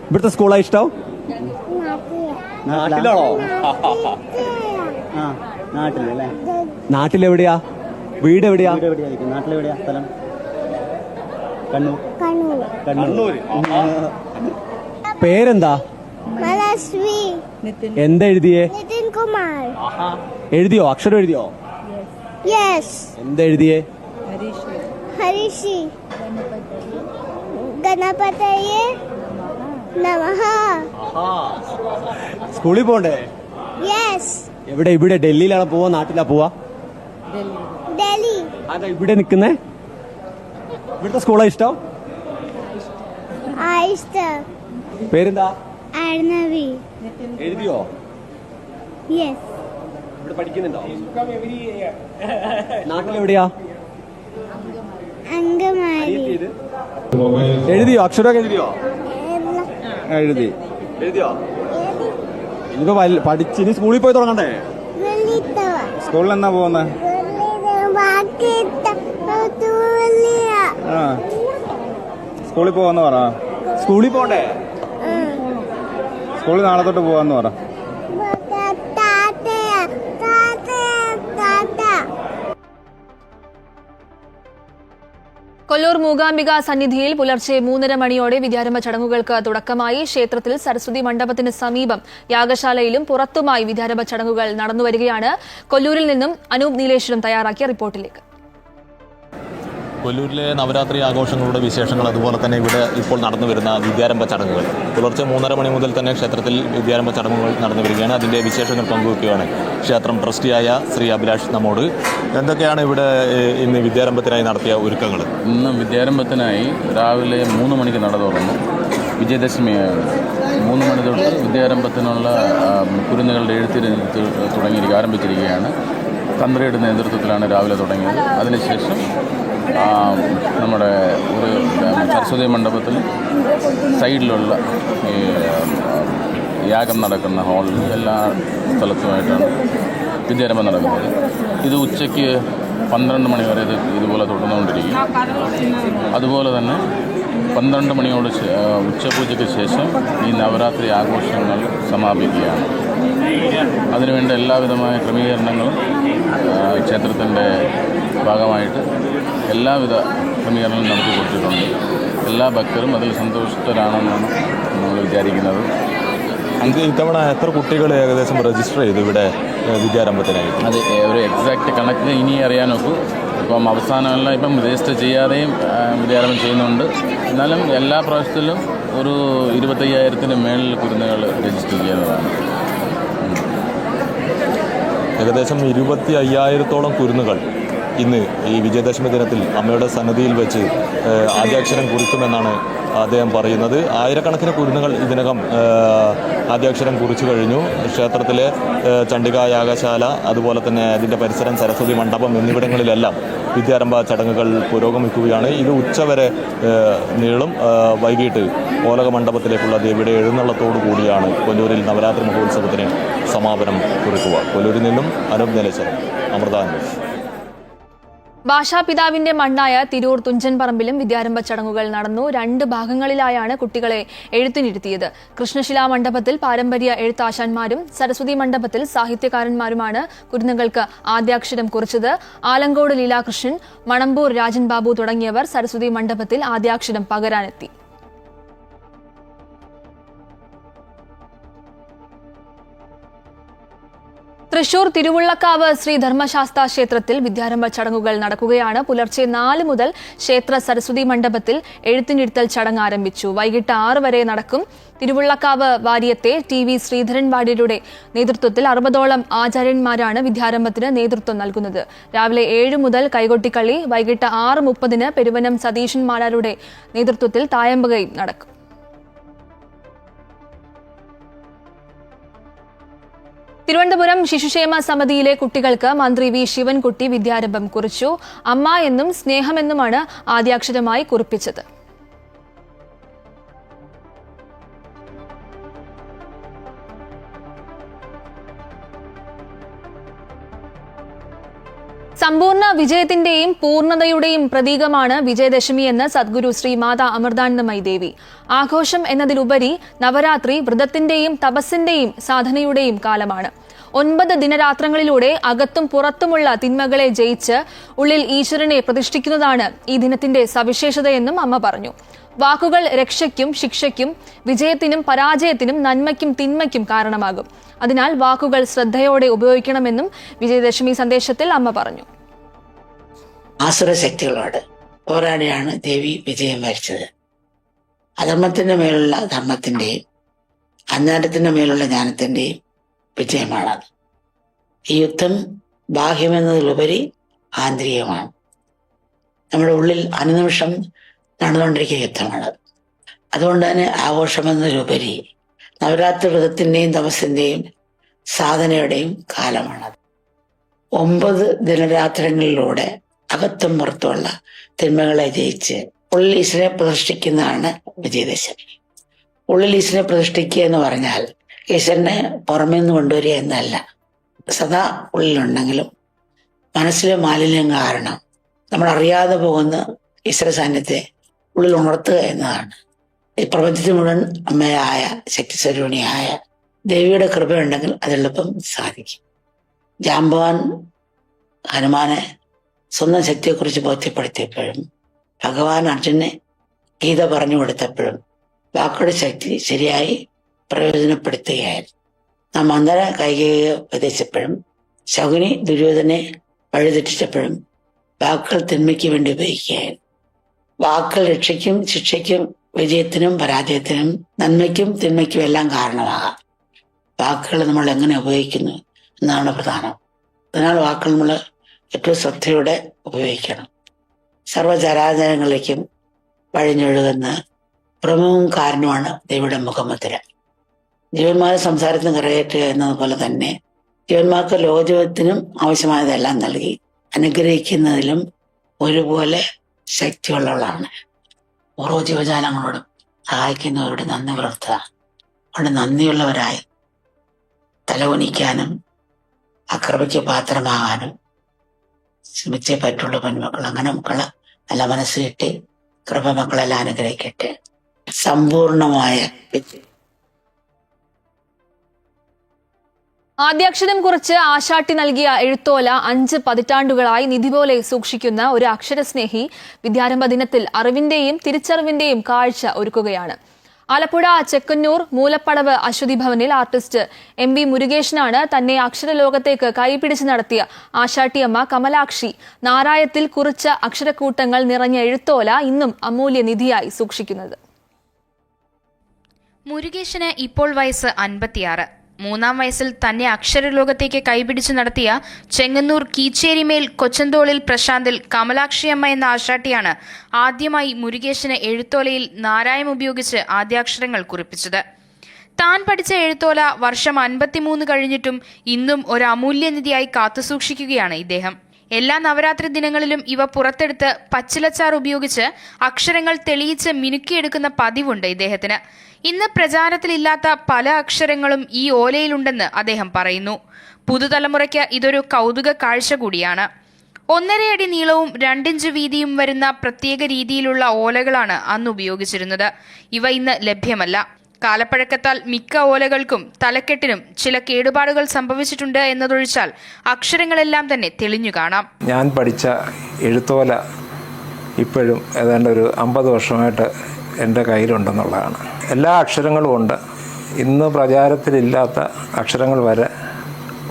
ഇവിടുത്തെ സ്കൂളാ ഇഷ്ടം? നാട്ടിലാണോ? നാട്ടിലല്ലേ? നാട്ടിലെവിടെയാ? വീട് എവിടെയാ? നാട്ടിലെവിടെയാ സ്ഥലം? കണ്ണൂർ. കണ്ണൂർ. പേരെന്താ? എന്താ എഴുതിയേ? എഴുതിയോ? അക്ഷരം എഴുതിയോ? എന്താ എഴുതിയേ? ഹരിഷി ഗണപതയേ നമഃ. സ്കൂളിൽ പോണ്ടേ? എവിടെ? ഇവിടെ ഡൽഹിയിലാണോ പോവാ നാട്ടിലാ പോവാ? ഡൽഹി. അതാ ഇവിടെ നിക്കുന്നേ? ഇവിടുത്തെ സ്കൂളാ ഇഷ്ടം? പേരെന്താ? അർണവി. എഴുതിയോ? ഇവിടെ പഠിക്കുന്നുണ്ടോ? നാട്ടിലെവിടെയാ? അങ്കമാലി. എഴുതിയോ? അക്ഷരമൊക്കെ എഴുതിയോ? എഴുതിയോ? ഇനിയിപ്പോ പഠിച്ചിനി സ്കൂളിൽ പോയി തുടങ്ങണ്ടേ? സ്കൂളിൽ എന്നാ പോകുന്നത്? സ്കൂളിൽ പോവാന്ന് പറ. സ്കൂളിൽ പോണ്ടേ? സ്കൂളിൽ നാളെ തൊട്ട് പോവാന്ന് പറ. കൊല്ലൂർ മൂകാംബിക സന്നിധിയിൽ പുലർച്ചെ 3:30 മണിയോടെ വിദ്യാരംഭ ചടങ്ങുകൾക്ക് തുടക്കമായി. ക്ഷേത്രത്തിൽ സരസ്വതി മണ്ഡപത്തിന് സമീപം യാഗശാലയിലും പുറത്തുമായി വിദ്യാരംഭ ചടങ്ങുകൾ നടന്നുവരികയാണ്. കൊല്ലൂരിൽ നിന്നും അനൂപ് നീലേശ്വരം തയ്യാറാക്കിയ റിപ്പോർട്ടിലേക്ക്. കൊല്ലൂരിലെ നവരാത്രി ആഘോഷങ്ങളുടെ വിശേഷങ്ങൾ, അതുപോലെ തന്നെ ഇവിടെ ഇപ്പോൾ നടന്നു വരുന്ന വിദ്യാരംഭ ചടങ്ങുകൾ. പുലർച്ചെ 3:30 മണി മുതൽ തന്നെ ക്ഷേത്രത്തിൽ വിദ്യാരംഭ ചടങ്ങുകൾ നടന്നു വരികയാണ്. അതിൻ്റെ വിശേഷങ്ങൾ പങ്കുവയ്ക്കുകയാണ് ക്ഷേത്രം ട്രസ്റ്റിയായ ശ്രീ അഭിലാഷ് നമ്മോട്. എന്തൊക്കെയാണ് ഇവിടെ ഇന്ന് വിദ്യാരംഭത്തിനായി നടത്തിയ ഒരുക്കങ്ങൾ? ഇന്ന് വിദ്യാരംഭത്തിനായി രാവിലെ 3 മണിക്ക് നട തുറന്നു. വിജയദശമിയാണ്. 3 മണി തൊട്ട് വിദ്യാരംഭത്തിനുള്ള കുരുന്നുകളുടെ എഴുത്തിരുന്ന് ആരംഭിച്ചിരിക്കുകയാണ്. തന്ത്രിയുടെ നേതൃത്വത്തിലാണ് രാവിലെ തുടങ്ങിയത്. അതിനുശേഷം നമ്മുടെ ഒരു സരസ്വതി മണ്ഡപത്തിൽ സൈഡിലുള്ള ഈ യാഗം നടക്കുന്ന ഹാളിൽ എല്ലാ സ്ഥലത്തുമായിട്ടാണ് വിദ്യാരംഭം നടക്കുന്നത്. ഇത് ഉച്ചയ്ക്ക് 12 മണി വരെ ഇതുപോലെ തുടർന്നുകൊണ്ടിരിക്കും. അതുപോലെ തന്നെ 12 മണിയോട് ഉച്ചപൂജയ്ക്ക് ശേഷം ഈ നവരാത്രി ആഘോഷങ്ങൾ സമാപിക്കുകയാണ്. അതിനുവേണ്ട എല്ലാവിധമായ ക്രമീകരണങ്ങളും ക്ഷേത്രത്തിൻ്റെ ഭാഗമായിട്ട് എല്ലാവിധ ക്രമീകരണങ്ങളും നടത്തി കൊടുത്തിട്ടുണ്ട്. എല്ലാ ഭക്തരും അതിൽ സന്തുഷ്ടരാണെന്നാണ് നമ്മൾ വിചാരിക്കുന്നത്. ഇത്തവണ എത്ര കുട്ടികൾ ഏകദേശം രജിസ്റ്റർ ചെയ്തു ഇവിടെ വിദ്യാരംഭത്തിനായി? അത് ഒരു എക്സാക്റ്റ് കണക്ക് ഇനി അറിയാനൊക്കെ. ഇപ്പം അവസാനമെല്ലാം ഇപ്പം രജിസ്റ്റർ ചെയ്യാതെയും വിദ്യാരംഭം ചെയ്യുന്നുണ്ട്. എന്നാലും എല്ലാ പ്രാവശ്യത്തിലും ഒരു 25,000-ന് മേളിൽ കുരുന്നുകൾ രജിസ്റ്റർ ചെയ്യുന്നതാണ്. ഏകദേശം 25,000-ഓളം കുരുന്നുകൾ ഇന്ന് ഈ വിജയദശമി ദിനത്തിൽ അമ്മയുടെ സന്നിധിയിൽ വെച്ച് ആദ്യാക്ഷരം കുറിക്കുമെന്നാണ് അദ്ദേഹം പറയുന്നത്. ആയിരക്കണക്കിന് കുരുന്നുകൾ ഇതിനകം ആദ്യാക്ഷരം കുറിച്ചു കഴിഞ്ഞു. ക്ഷേത്രത്തിലെ ചണ്ഡികാ യാഗശാല, അതുപോലെ തന്നെ അതിൻ്റെ പരിസരം, സരസ്വതി മണ്ഡപം എന്നിവിടങ്ങളിലെല്ലാം വിദ്യാരംഭ ചടങ്ങുകൾ പുരോഗമിക്കുകയാണ്. ഇത് ഉച്ചവരെ നീളും. വൈകിട്ട് ഓലക മണ്ഡപത്തിലേക്കുള്ള ദേവിയുടെ എഴുന്നള്ളത്തോടു കൂടിയാണ് കൊല്ലൂരിൽ നവരാത്രി മഹോത്സവത്തിന് സമാപനം കുറിക്കുക. കൊല്ലൂരിൽ നിന്നും അനൂപ് നിലേശ്വരം, അമൃത ന്യൂസ്. ഭാഷാപിതാവിന്റെ മണ്ണായ തിരൂർ തുഞ്ചൻ പറമ്പിലും വിദ്യാരംഭ ചടങ്ങുകൾ നടന്നു. 2 ഭാഗങ്ങളിലായാണ് കുട്ടികളെ എഴുത്തിനിരുത്തിയത്. കൃഷ്ണശിലാ മണ്ഡപത്തിൽ പാരമ്പര്യ എഴുത്താശാന്മാരും സരസ്വതി മണ്ഡപത്തിൽ സാഹിത്യകാരന്മാരുമാണ് കുരുന്നുകൾക്ക് ആദ്യാക്ഷരം കുറിച്ചത്. ആലങ്കോട് ലീലാകൃഷ്ണൻ, മണമ്പൂർ രാജൻ ബാബു തുടങ്ങിയവർ സരസ്വതി മണ്ഡപത്തിൽ ആദ്യാക്ഷരം പകരാനെത്തി. തൃശൂർ തിരുവുള്ളക്കാവ് ശ്രീ ധർമ്മശാസ്താ ക്ഷേത്രത്തിൽ വിദ്യാരംഭ ചടങ്ങുകൾ നടക്കുകയാണ്. പുലർച്ചെ 4 മുതൽ ക്ഷേത്ര സരസ്വതി മണ്ഡപത്തിൽ എഴുത്തിനിരുത്തൽ ചടങ്ങ് ആരംഭിച്ചു. വൈകിട്ട് 6 വരെ നടക്കും. തിരുവുള്ളക്കാവ് വാര്യത്തെ TV ശ്രീധരൻ വാര്യരുടെ നേതൃത്വത്തിൽ 60ഓളം ആചാര്യന്മാരാണ് വിദ്യാരംഭത്തിന് നേതൃത്വം നൽകുന്നത്. രാവിലെ 7 മുതൽ കൈകൊട്ടിക്കളി, വൈകിട്ട് 6:30 പെരുവനം സതീശൻ മാരാരുടെ നേതൃത്വത്തിൽ തായമ്പകയും നടക്കും. തിരുവനന്തപുരം ശിശുക്ഷേമ സമിതിയിലെ കുട്ടികൾക്ക് മന്ത്രി വി ശിവൻകുട്ടി വിദ്യാരംഭം കുറിച്ചു. അമ്മ എന്നും സ്നേഹമെന്നുമാണ് ആദ്യാക്ഷരമായി കുറിപ്പിച്ചത്. സമ്പൂർണ്ണ വിജയത്തിന്റെയും പൂർണ്ണതയുടെയും പ്രതീകമാണ് വിജയദശമി എന്ന് സദ്ഗുരു ശ്രീ മാതാ അമൃതാനന്ദമയി ദേവി. ആഘോഷം എന്നതിലുപരി നവരാത്രി വ്രതത്തിന്റെയും തപസ്സിന്റെയും സാധനയുടെയും കാലമാണ്. 9 ദിനരാത്രങ്ങളിലൂടെ അകത്തും പുറത്തുമുള്ള തിന്മകളെ ജയിച്ച് ഉള്ളിൽ ഈശ്വരനെ പ്രതിഷ്ഠിക്കുന്നതാണ് ഈ ദിനത്തിന്റെ സവിശേഷതയെന്നും അമ്മ പറഞ്ഞു. വാക്കുകൾ രക്ഷയ്ക്കും ശിക്ഷയ്ക്കും വിജയത്തിനും പരാജയത്തിനും നന്മയ്ക്കും തിന്മയ്ക്കും കാരണമാകും. അതിനാൽ വാക്കുകൾ ശ്രദ്ധയോടെ ഉപയോഗിക്കണമെന്നും വിജയദശമി സന്ദേശത്തിൽ അമ്മ പറഞ്ഞു. ആസുരശക്തികളോട് പോരാടിയാണ് ദേവി വിജയം വരിച്ചത്. അധർമ്മത്തിന്റെ മേലുള്ള ധർമ്മത്തിന്റെയും അജ്ഞാനത്തിന്റെ മേലുള്ള ജ്ഞാനത്തിന്റെയും വിജയമാണത്. ഈ യുദ്ധം ബാഹ്യമെന്നതിലുപരി ആന്തരികമാണ്. നമ്മുടെ ഉള്ളിൽ അനുനിമിഷം നടന്നുകൊണ്ടിരിക്കുന്ന യുദ്ധമാണ്. അതുകൊണ്ട് തന്നെ ആഘോഷമെന്നതിലുപരി നവരാത്രി വ്രതത്തിന്റെയും തപസ്സിന്റെയും സാധനയുടെയും കാലമാണത്. 9 ദിനരാത്രങ്ങളിലൂടെ അകത്തും പുറത്തുമുള്ള തിന്മകളെ ജയിച്ച് ഉള്ളിൽ ഈശ്വരനെ പ്രതിഷ്ഠിക്കുന്നതാണ് വിജയദശമി. ഉള്ളിൽ ഈശ്വരനെ പ്രതിഷ്ഠിക്കുക എന്ന് പറഞ്ഞാൽ ഈശ്വരനെ പുറമേ നിന്ന് കൊണ്ടുവരിക എന്നല്ല. സദാ ഉള്ളിലുണ്ടെങ്കിലും മനസ്സിലെ മാലിന്യം കാരണം നമ്മൾ അറിയാതെ പോകുന്ന ഈശ്വര സാന്നിധ്യത്തെ ഉള്ളിൽ ഉണർത്തുക എന്നതാണ്. ഈ പ്രപഞ്ചത്തിൽ മുഴുവൻ അമ്മയായ ശക്തി സ്വരൂപിണിയായ ദേവിയുടെ കൃപയുണ്ടെങ്കിൽ അതെളുപ്പം സാധിക്കും. ജാമ്പവാൻ ഹനുമാനെ സ്വന്തം ശക്തിയെക്കുറിച്ച് ബോധ്യപ്പെടുത്തിയപ്പോഴും ഭഗവാൻ അർജുനെ ഗീത പറഞ്ഞു കൊടുത്തപ്പോഴും വാക്കുകളുടെ ശക്തി ശരിയായി പ്രയോജനപ്പെടുത്തുകയായിരുന്നു. നാം മന്ദര കൈകേയിയെ ഉപദേശിച്ചപ്പോഴും ശകുനി ദുര്യോധനെ വഴിതെറ്റിച്ചപ്പോഴും വാക്കുകൾ തിന്മയ്ക്ക് വേണ്ടി ഉപയോഗിക്കുകയായിരുന്നു. വാക്കുകൾ രക്ഷയ്ക്കും ശിക്ഷയ്ക്കും വിജയത്തിനും പരാജയത്തിനും നന്മയ്ക്കും തിന്മയ്ക്കും എല്ലാം കാരണമാകാം. വാക്കുകൾ നമ്മൾ എങ്ങനെ ഉപയോഗിക്കുന്നു എന്നാണ് പ്രധാനം. അതിനാൽ വാക്കുകൾ നമ്മൾ ഏറ്റവും ശ്രദ്ധയോടെ ഉപയോഗിക്കണം. സർവചരാചരങ്ങളിലേക്കും വഴിഞ്ഞൊഴുകുന്ന പ്രമുഖവും കാരണമാണ് ദേവിയുടെ മുഖമുദ്ര. ജീവന്മാരെ സംസാരത്തിന് കരകയറ്റുക എന്നതുപോലെ തന്നെ ജീവന്മാർക്ക് ലോകജീവിതത്തിനും ആവശ്യമായതെല്ലാം നൽകി അനുഗ്രഹിക്കുന്നതിലും ഒരുപോലെ ശക്തിയുള്ളവളാണ്. ഓരോ ജീവജാലങ്ങളോടും സഹായിക്കുന്നവരുടെ നന്ദി പുലർത്തുക. അവിടെ നന്ദിയുള്ളവരായി തലകുനിക്കാനും അക്രമയ്ക്ക് പാത്രമാകാനും ശ്രമിച്ചേ പറ്റുള്ളൂ പെൺമക്കൾ. അങ്ങനെ മക്കള് നല്ല മനസ്സ് കിട്ടി കൃപ മക്കളെല്ലാം അനുഗ്രഹിക്കട്ടെ. സമ്പൂർണമായ ആദ്യാക്ഷരം കുറിച്ച് ആശാട്ടി നൽകിയ എഴുത്തോല 5 പതിറ്റാണ്ടുകളായി നിധി പോലെ സൂക്ഷിക്കുന്ന ഒരു അക്ഷരസ്നേഹി വിദ്യാരംഭ ദിനത്തിൽ അറിവിന്റെയും തിരിച്ചറിവിന്റെയും കാഴ്ച ഒരുക്കുകയാണ്. ആലപ്പുഴ ചെക്കന്നൂർ മൂലപ്പടവ് അശ്വതി ഭവനിൽ ആർട്ടിസ്റ്റ് MB മുരുകേശനാണ് തന്നെ അക്ഷരലോകത്തേക്ക് കൈപിടിച്ച് നടത്തിയ ആശാട്ടിയമ്മ കമലാക്ഷി നാരായത്തിൽ കുറിച്ച അക്ഷരക്കൂട്ടങ്ങൾ നിറഞ്ഞ എഴുത്തോല ഇന്നും അമൂല്യ നിധിയായി സൂക്ഷിക്കുന്നത്. മുരുകേശന് ഇപ്പോൾ വയസ്സ് 56. 3-ാം വയസ്സിൽ തന്നെ അക്ഷരലോകത്തേക്ക് കൈപിടിച്ചു നടത്തിയ ചെങ്ങന്നൂർ കീച്ചേരിമേൽ കൊച്ചന്തോളിൽ പ്രശാന്തിൽ കമലാക്ഷിയമ്മ എന്ന ആശാട്ടിയാണ് ആദ്യമായി മുരുകേശന് എഴുത്തോലയിൽ നാരായം ഉപയോഗിച്ച് ആദ്യാക്ഷരങ്ങൾ കുറിപ്പിച്ചത്. താൻ പഠിച്ച എഴുത്തോല വർഷം 53 കഴിഞ്ഞിട്ടും ഇന്നും ഒരു അമൂല്യനിധിയായി കാത്തുസൂക്ഷിക്കുകയാണ് ഇദ്ദേഹം. എല്ലാ നവരാത്രി ദിനങ്ങളിലും ഇവ പുറത്തെടുത്ത് പച്ചിലച്ചാർ ഉപയോഗിച്ച് അക്ഷരങ്ങൾ തെളിയിച്ച് മിനുക്കിയെടുക്കുന്ന പതിവുണ്ട് ഇദ്ദേഹത്തിന്. ഇന്ന് പ്രചാരത്തിലില്ലാത്ത പല അക്ഷരങ്ങളും ഈ ഓലയിലുണ്ടെന്ന് അദ്ദേഹം പറയുന്നു. പുതുതലമുറയ്ക്ക് ഇതൊരു കൗതുക കാഴ്ച കൂടിയാണ്. 1.5 അടി നീളവും 2 ഇഞ്ച് വീതിയും വരുന്ന പ്രത്യേക രീതിയിലുള്ള ഓലകളാണ് അന്ന് ഉപയോഗിച്ചിരുന്നത്. ഇവ ഇന്ന് ലഭ്യമല്ല. കാലപ്പഴക്കത്താൽ മിക്ക ഓലകൾക്കും തലക്കെട്ടിനും ചില കേടുപാടുകൾ സംഭവിച്ചിട്ടുണ്ട് എന്നതൊഴിച്ചാൽ അക്ഷരങ്ങളെല്ലാം തന്നെ തെളിഞ്ഞു കാണാം. ഞാൻ പഠിച്ച എഴുത്തോല ഇപ്പോഴും ഏതാണ്ട് ഒരു 50 വർഷമായിട്ട് എൻ്റെ കയ്യിലുണ്ടെന്നുള്ളതാണ്. എല്ലാ അക്ഷരങ്ങളും ഉണ്ട്. ഇന്ന് പ്രചാരത്തിലില്ലാത്ത അക്ഷരങ്ങൾ വരെ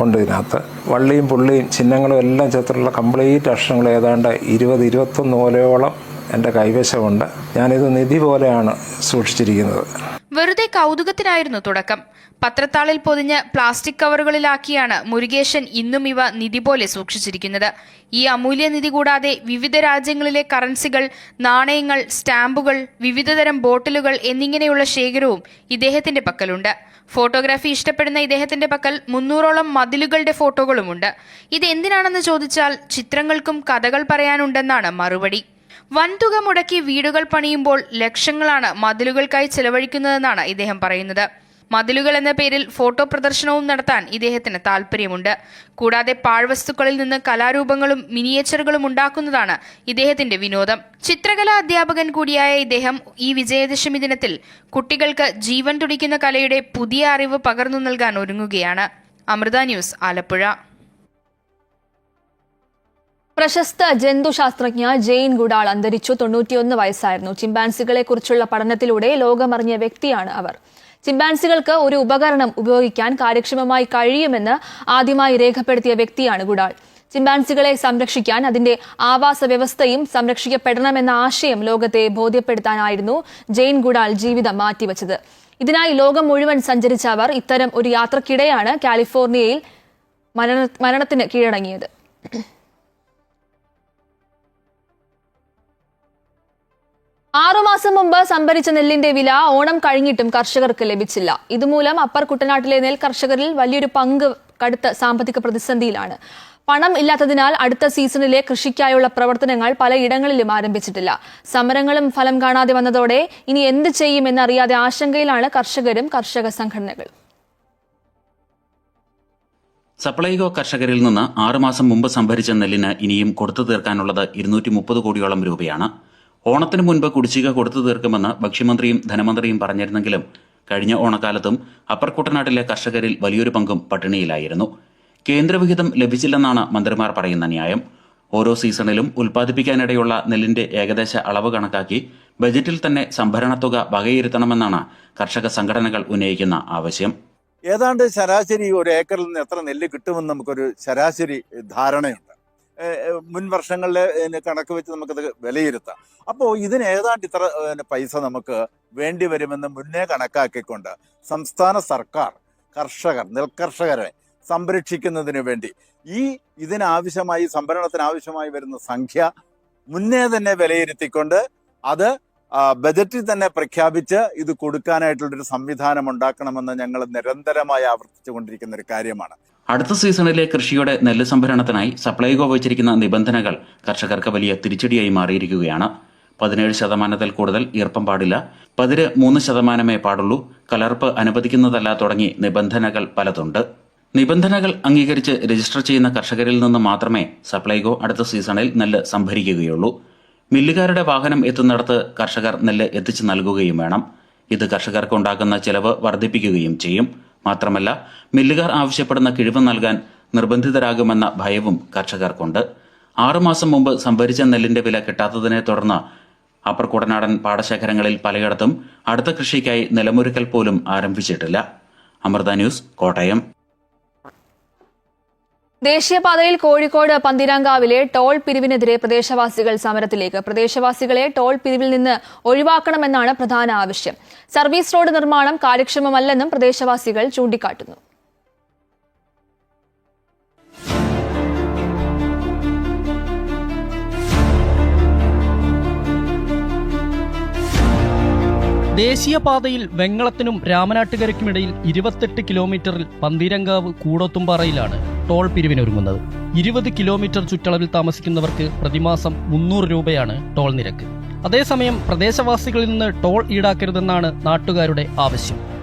ഉണ്ട് ഇതിനകത്ത്. വള്ളിയും പുള്ളിയും ചിഹ്നങ്ങളും എല്ലാം ചേർത്തുള്ള കംപ്ലീറ്റ് അക്ഷരങ്ങൾ ഏതാണ്ട് 20-21 ഓലയോളം എൻ്റെ കൈവശമുണ്ട്. ഞാനിത് നിധി പോലെയാണ് സൂക്ഷിച്ചിരിക്കുന്നത്. വെറുതെ കൗതുകത്തിനായിരുന്നു തുടക്കം. പത്രത്താളിൽ പൊതിഞ്ഞ് പ്ലാസ്റ്റിക് കവറുകളിലാക്കിയാണ് മുരുകേശൻ ഇന്നും ഇവ നിധി പോലെ സൂക്ഷിച്ചിരിക്കുന്നത്. ഈ അമൂല്യനിധി കൂടാതെ വിവിധ രാജ്യങ്ങളിലെ കറൻസികൾ, നാണയങ്ങൾ, സ്റ്റാമ്പുകൾ, വിവിധതരം ബോട്ടിലുകൾ എന്നിങ്ങനെയുള്ള ശേഖരവും ഇദ്ദേഹത്തിന്റെ പക്കലുണ്ട്. ഫോട്ടോഗ്രാഫി ഇഷ്ടപ്പെടുന്ന ഇദ്ദേഹത്തിന്റെ പക്കൽ 300ഓളം മതിലുകളുടെ ഫോട്ടോകളുമുണ്ട്. ഇത് എന്തിനാണെന്ന് ചോദിച്ചാൽ ചിത്രങ്ങൾക്കും കഥകൾ പറയാനുണ്ടെന്നാണ് മറുപടി. വൻതുക മുടക്കി വീടുകൾ പണിയുമ്പോൾ ലക്ഷങ്ങളാണ് മതിലുകൾക്കായി ചെലവഴിക്കുന്നതെന്നാണ് ഇദ്ദേഹം പറയുന്നത്. മതിലുകൾ എന്ന പേരിൽ ഫോട്ടോ പ്രദർശനവും നടത്താൻ ഇദ്ദേഹത്തിന് താല്പര്യമുണ്ട്. കൂടാതെ പാഴ്വസ്തുക്കളിൽ നിന്ന് കലാരൂപങ്ങളും മിനിയേച്ചറുകളും ഉണ്ടാക്കുന്നതാണ് ഇദ്ദേഹത്തിന്റെ വിനോദം. ചിത്രകലാ അധ്യാപകൻ കൂടിയായ ഇദ്ദേഹം ഈ വിജയദശമി ദിനത്തിൽ കുട്ടികൾക്ക് ജീവൻ തുടിക്കുന്ന കലയുടെ പുതിയ അറിവ് പകർന്നു നൽകാൻ ഒരുങ്ങുകയാണ്. അമൃത ന്യൂസ്, ആലപ്പുഴ. പ്രശസ്ത ജന്തുശാസ്ത്രജ്ഞ ജെയിൻ ഗുഡാൾ അന്തരിച്ചു. 91 വയസ്സായിരുന്നു. ചിമ്പാൻസികളെ കുറിച്ചുള്ള പഠനത്തിലൂടെ ലോകമറിഞ്ഞ വ്യക്തിയാണ് അവർ. ചിമ്പാൻസികൾക്ക് ഒരു ഉപകരണം ഉപയോഗിക്കാൻ കാര്യക്ഷമമായി കഴിയുമെന്ന് ആദ്യമായി രേഖപ്പെടുത്തിയ വ്യക്തിയാണ് ഗുഡാൾ. ചിമ്പാൻസികളെ സംരക്ഷിക്കാൻ അതിന്റെ ആവാസ വ്യവസ്ഥയും സംരക്ഷിക്കപ്പെടണമെന്ന ആശയം ലോകത്തെ ബോധ്യപ്പെടുത്താനായിരുന്നു ജെയിൻ ഗുഡാൾ ജീവിതം മാറ്റിവെച്ചത്. ഇതിനായി ലോകം മുഴുവൻ സഞ്ചരിച്ച അവർ ഇത്തരം ഒരു യാത്രക്കിടെയാണ് കാലിഫോർണിയയിൽ മരണത്തിന് കീഴടങ്ങിയത്. 6 മാസം മുമ്പ് സംഭരിച്ച നെല്ലിന്റെ വില ഓണം കഴിഞ്ഞിട്ടും കർഷകർക്ക് ലഭിച്ചില്ല. ഇതുമൂലം അപ്പർ കുട്ടനാട്ടിലെ നെൽ കർഷകരിൽ വലിയൊരു പങ്ക് കടുത്ത സാമ്പത്തിക പ്രതിസന്ധിയിലാണ്. പണം ഇല്ലാത്തതിനാൽ അടുത്ത സീസണിലെ കൃഷിക്കായുള്ള പ്രവർത്തനങ്ങൾ പലയിടങ്ങളിലും ആരംഭിച്ചിട്ടില്ല. സമരങ്ങളും ഫലം കാണാതെ വന്നതോടെ ഇനി എന്ത് ചെയ്യുമെന്നറിയാതെ ആശങ്കയിലാണ് കർഷകരും കർഷക സംഘടനകളും. സപ്ലൈകോ കർഷകരിൽ നിന്ന് 6 മാസം മുമ്പ് സംഭരിച്ച നെല്ലിന് ഇനിയും കൊടുത്തു തീർക്കാനുള്ളത് 230 കോടിയോളം രൂപയാണ്. ഓണത്തിന് മുൻപ് കുടിശ്ശിക കൊടുത്തു തീർക്കുമെന്ന് ഭക്ഷ്യമന്ത്രിയും ധനമന്ത്രിയും പറഞ്ഞിരുന്നെങ്കിലും കഴിഞ്ഞ ഓണക്കാലത്തും അപ്പർ കുട്ടനാട്ടിലെ കർഷകരിൽ വലിയൊരു പങ്കും പട്ടിണിയിലായിരുന്നു. കേന്ദ്രവിഹിതം ലഭിച്ചില്ലെന്നാണ് മന്ത്രിമാർ പറയുന്ന ന്യായം. ഓരോ സീസണിലും ഉൽപ്പാദിപ്പിക്കാനിടയുള്ള നെല്ലിന്റെ ഏകദേശ അളവ് കണക്കാക്കി ബജറ്റിൽ തന്നെ സംഭരണത്തുക വകയിരുത്തണമെന്നാണ് കർഷക സംഘടനകൾ ഉന്നയിക്കുന്ന ആവശ്യം. ഏതാണ്ട് ശരാശരി ഒരു ഏക്കറിൽ നിന്ന് എത്ര നെല്ല് കിട്ടുമെന്ന് നമുക്കൊരു ശരാശരി ധാരണയുണ്ട്. മുൻ വർഷങ്ങളിലെ കണക്ക് വെച്ച് നമുക്കത് വിലയിരുത്താം. അപ്പോൾ ഇതിന് ഏതാണ്ട് ഇത്ര പൈസ നമുക്ക് വേണ്ടി വരുമെന്ന് മുന്നേ കണക്കാക്കിക്കൊണ്ട് സംസ്ഥാന സർക്കാർ നെൽകർഷകരെ സംരക്ഷിക്കുന്നതിന് വേണ്ടി ഇതിനാവശ്യമായി സംഭരണത്തിനാവശ്യമായി വരുന്ന സംഖ്യ മുന്നേ തന്നെ വിലയിരുത്തിക്കൊണ്ട് അത് ബജറ്റിൽ തന്നെ പ്രഖ്യാപിച്ച് ഇത് കൊടുക്കാനായിട്ടുള്ളൊരു സംവിധാനം ഉണ്ടാക്കണമെന്ന് ഞങ്ങൾ നിരന്തരമായി ആവർത്തിച്ചുകൊണ്ടിരിക്കുന്ന ഒരു കാര്യമാണ്. അടുത്ത സീസണിലെ കൃഷിയുടെ നെല്ല് സംഭരണത്തിനായി സപ്ലൈകോ വച്ചിരിക്കുന്ന നിബന്ധനകൾ കർഷകർക്ക് വലിയ തിരിച്ചടിയായി മാറിയിരിക്കുകയാണ്. 17% കൂടുതൽ ഈർപ്പം പാടില്ല, പതിര് 3% പാടുള്ളൂ, കലർപ്പ് അനുവദിക്കുന്നതല്ല തുടങ്ങി നിബന്ധനകൾ പലതുണ്ട്. നിബന്ധനകൾ അംഗീകരിച്ച് രജിസ്റ്റർ ചെയ്യുന്ന കർഷകരിൽ നിന്ന് മാത്രമേ സപ്ലൈകോ അടുത്ത സീസണിൽ നെല്ല് സംഭരിക്കുകയുള്ളൂ. മില്ലുകാരുടെ വാഹനം എത്തുന്നിടത്ത് കർഷകർ നെല്ല് എത്തിച്ചു നൽകുകയും വേണം. ഇത് കർഷകർക്ക് ഉണ്ടാക്കുന്ന ചെലവ് വർദ്ധിപ്പിക്കുകയും ചെയ്യും. മാത്രമല്ല, മില്ലുകാർ ആവശ്യപ്പെടുന്ന കിഴിവ് നൽകാൻ നിർബന്ധിതരാകുമെന്ന ഭയവും കർഷകർക്കുണ്ട്. 6 മാസം മുമ്പ് സംഭരിച്ച നെല്ലിന്റെ വില കിട്ടാത്തതിനെ തുടർന്ന് അപ്പർ കുട്ടനാടൻ പാടശേഖരങ്ങളിൽ പലയിടത്തും അടുത്ത കൃഷിക്കായി നിലമൊരുക്കൽ പോലും ആരംഭിച്ചിട്ടില്ല. അമൃത ന്യൂസ്, കോട്ടയം. ദേശീയപാതയിൽ കോഴിക്കോട് പന്തീരാങ്കാവിലെ ടോൾ പിരിവിനെതിരെ പ്രദേശവാസികൾ സമരത്തിലേക്ക്. പ്രദേശവാസികളെ ടോൾ പിരിവിൽ നിന്ന് ഒഴിവാക്കണമെന്നാണ് പ്രധാന ആവശ്യം. സർവീസ് റോഡ് നിർമ്മാണം കാര്യക്ഷമമല്ലെന്നും പ്രദേശവാസികൾ ചൂണ്ടിക്കാട്ടുന്നു. ദേശീയപാതയിൽ വെങ്ങളത്തിനും രാമനാട്ടുകരയ്ക്കുമിടയിൽ 28 കിലോമീറ്ററിൽ പന്തീരങ്കാവ് കൂടോത്തുംപാറയിലാണ് ടോൾ പിരിവിനൊരുങ്ങുന്നത്. 20 കിലോമീറ്റർ ചുറ്റളവിൽ താമസിക്കുന്നവർക്ക് പ്രതിമാസം 300 രൂപയാണ് ടോൾ നിരക്ക്. അതേസമയം പ്രദേശവാസികളിൽ നിന്ന് ടോൾ ഈടാക്കരുതെന്നാണ് നാട്ടുകാരുടെ ആവശ്യം.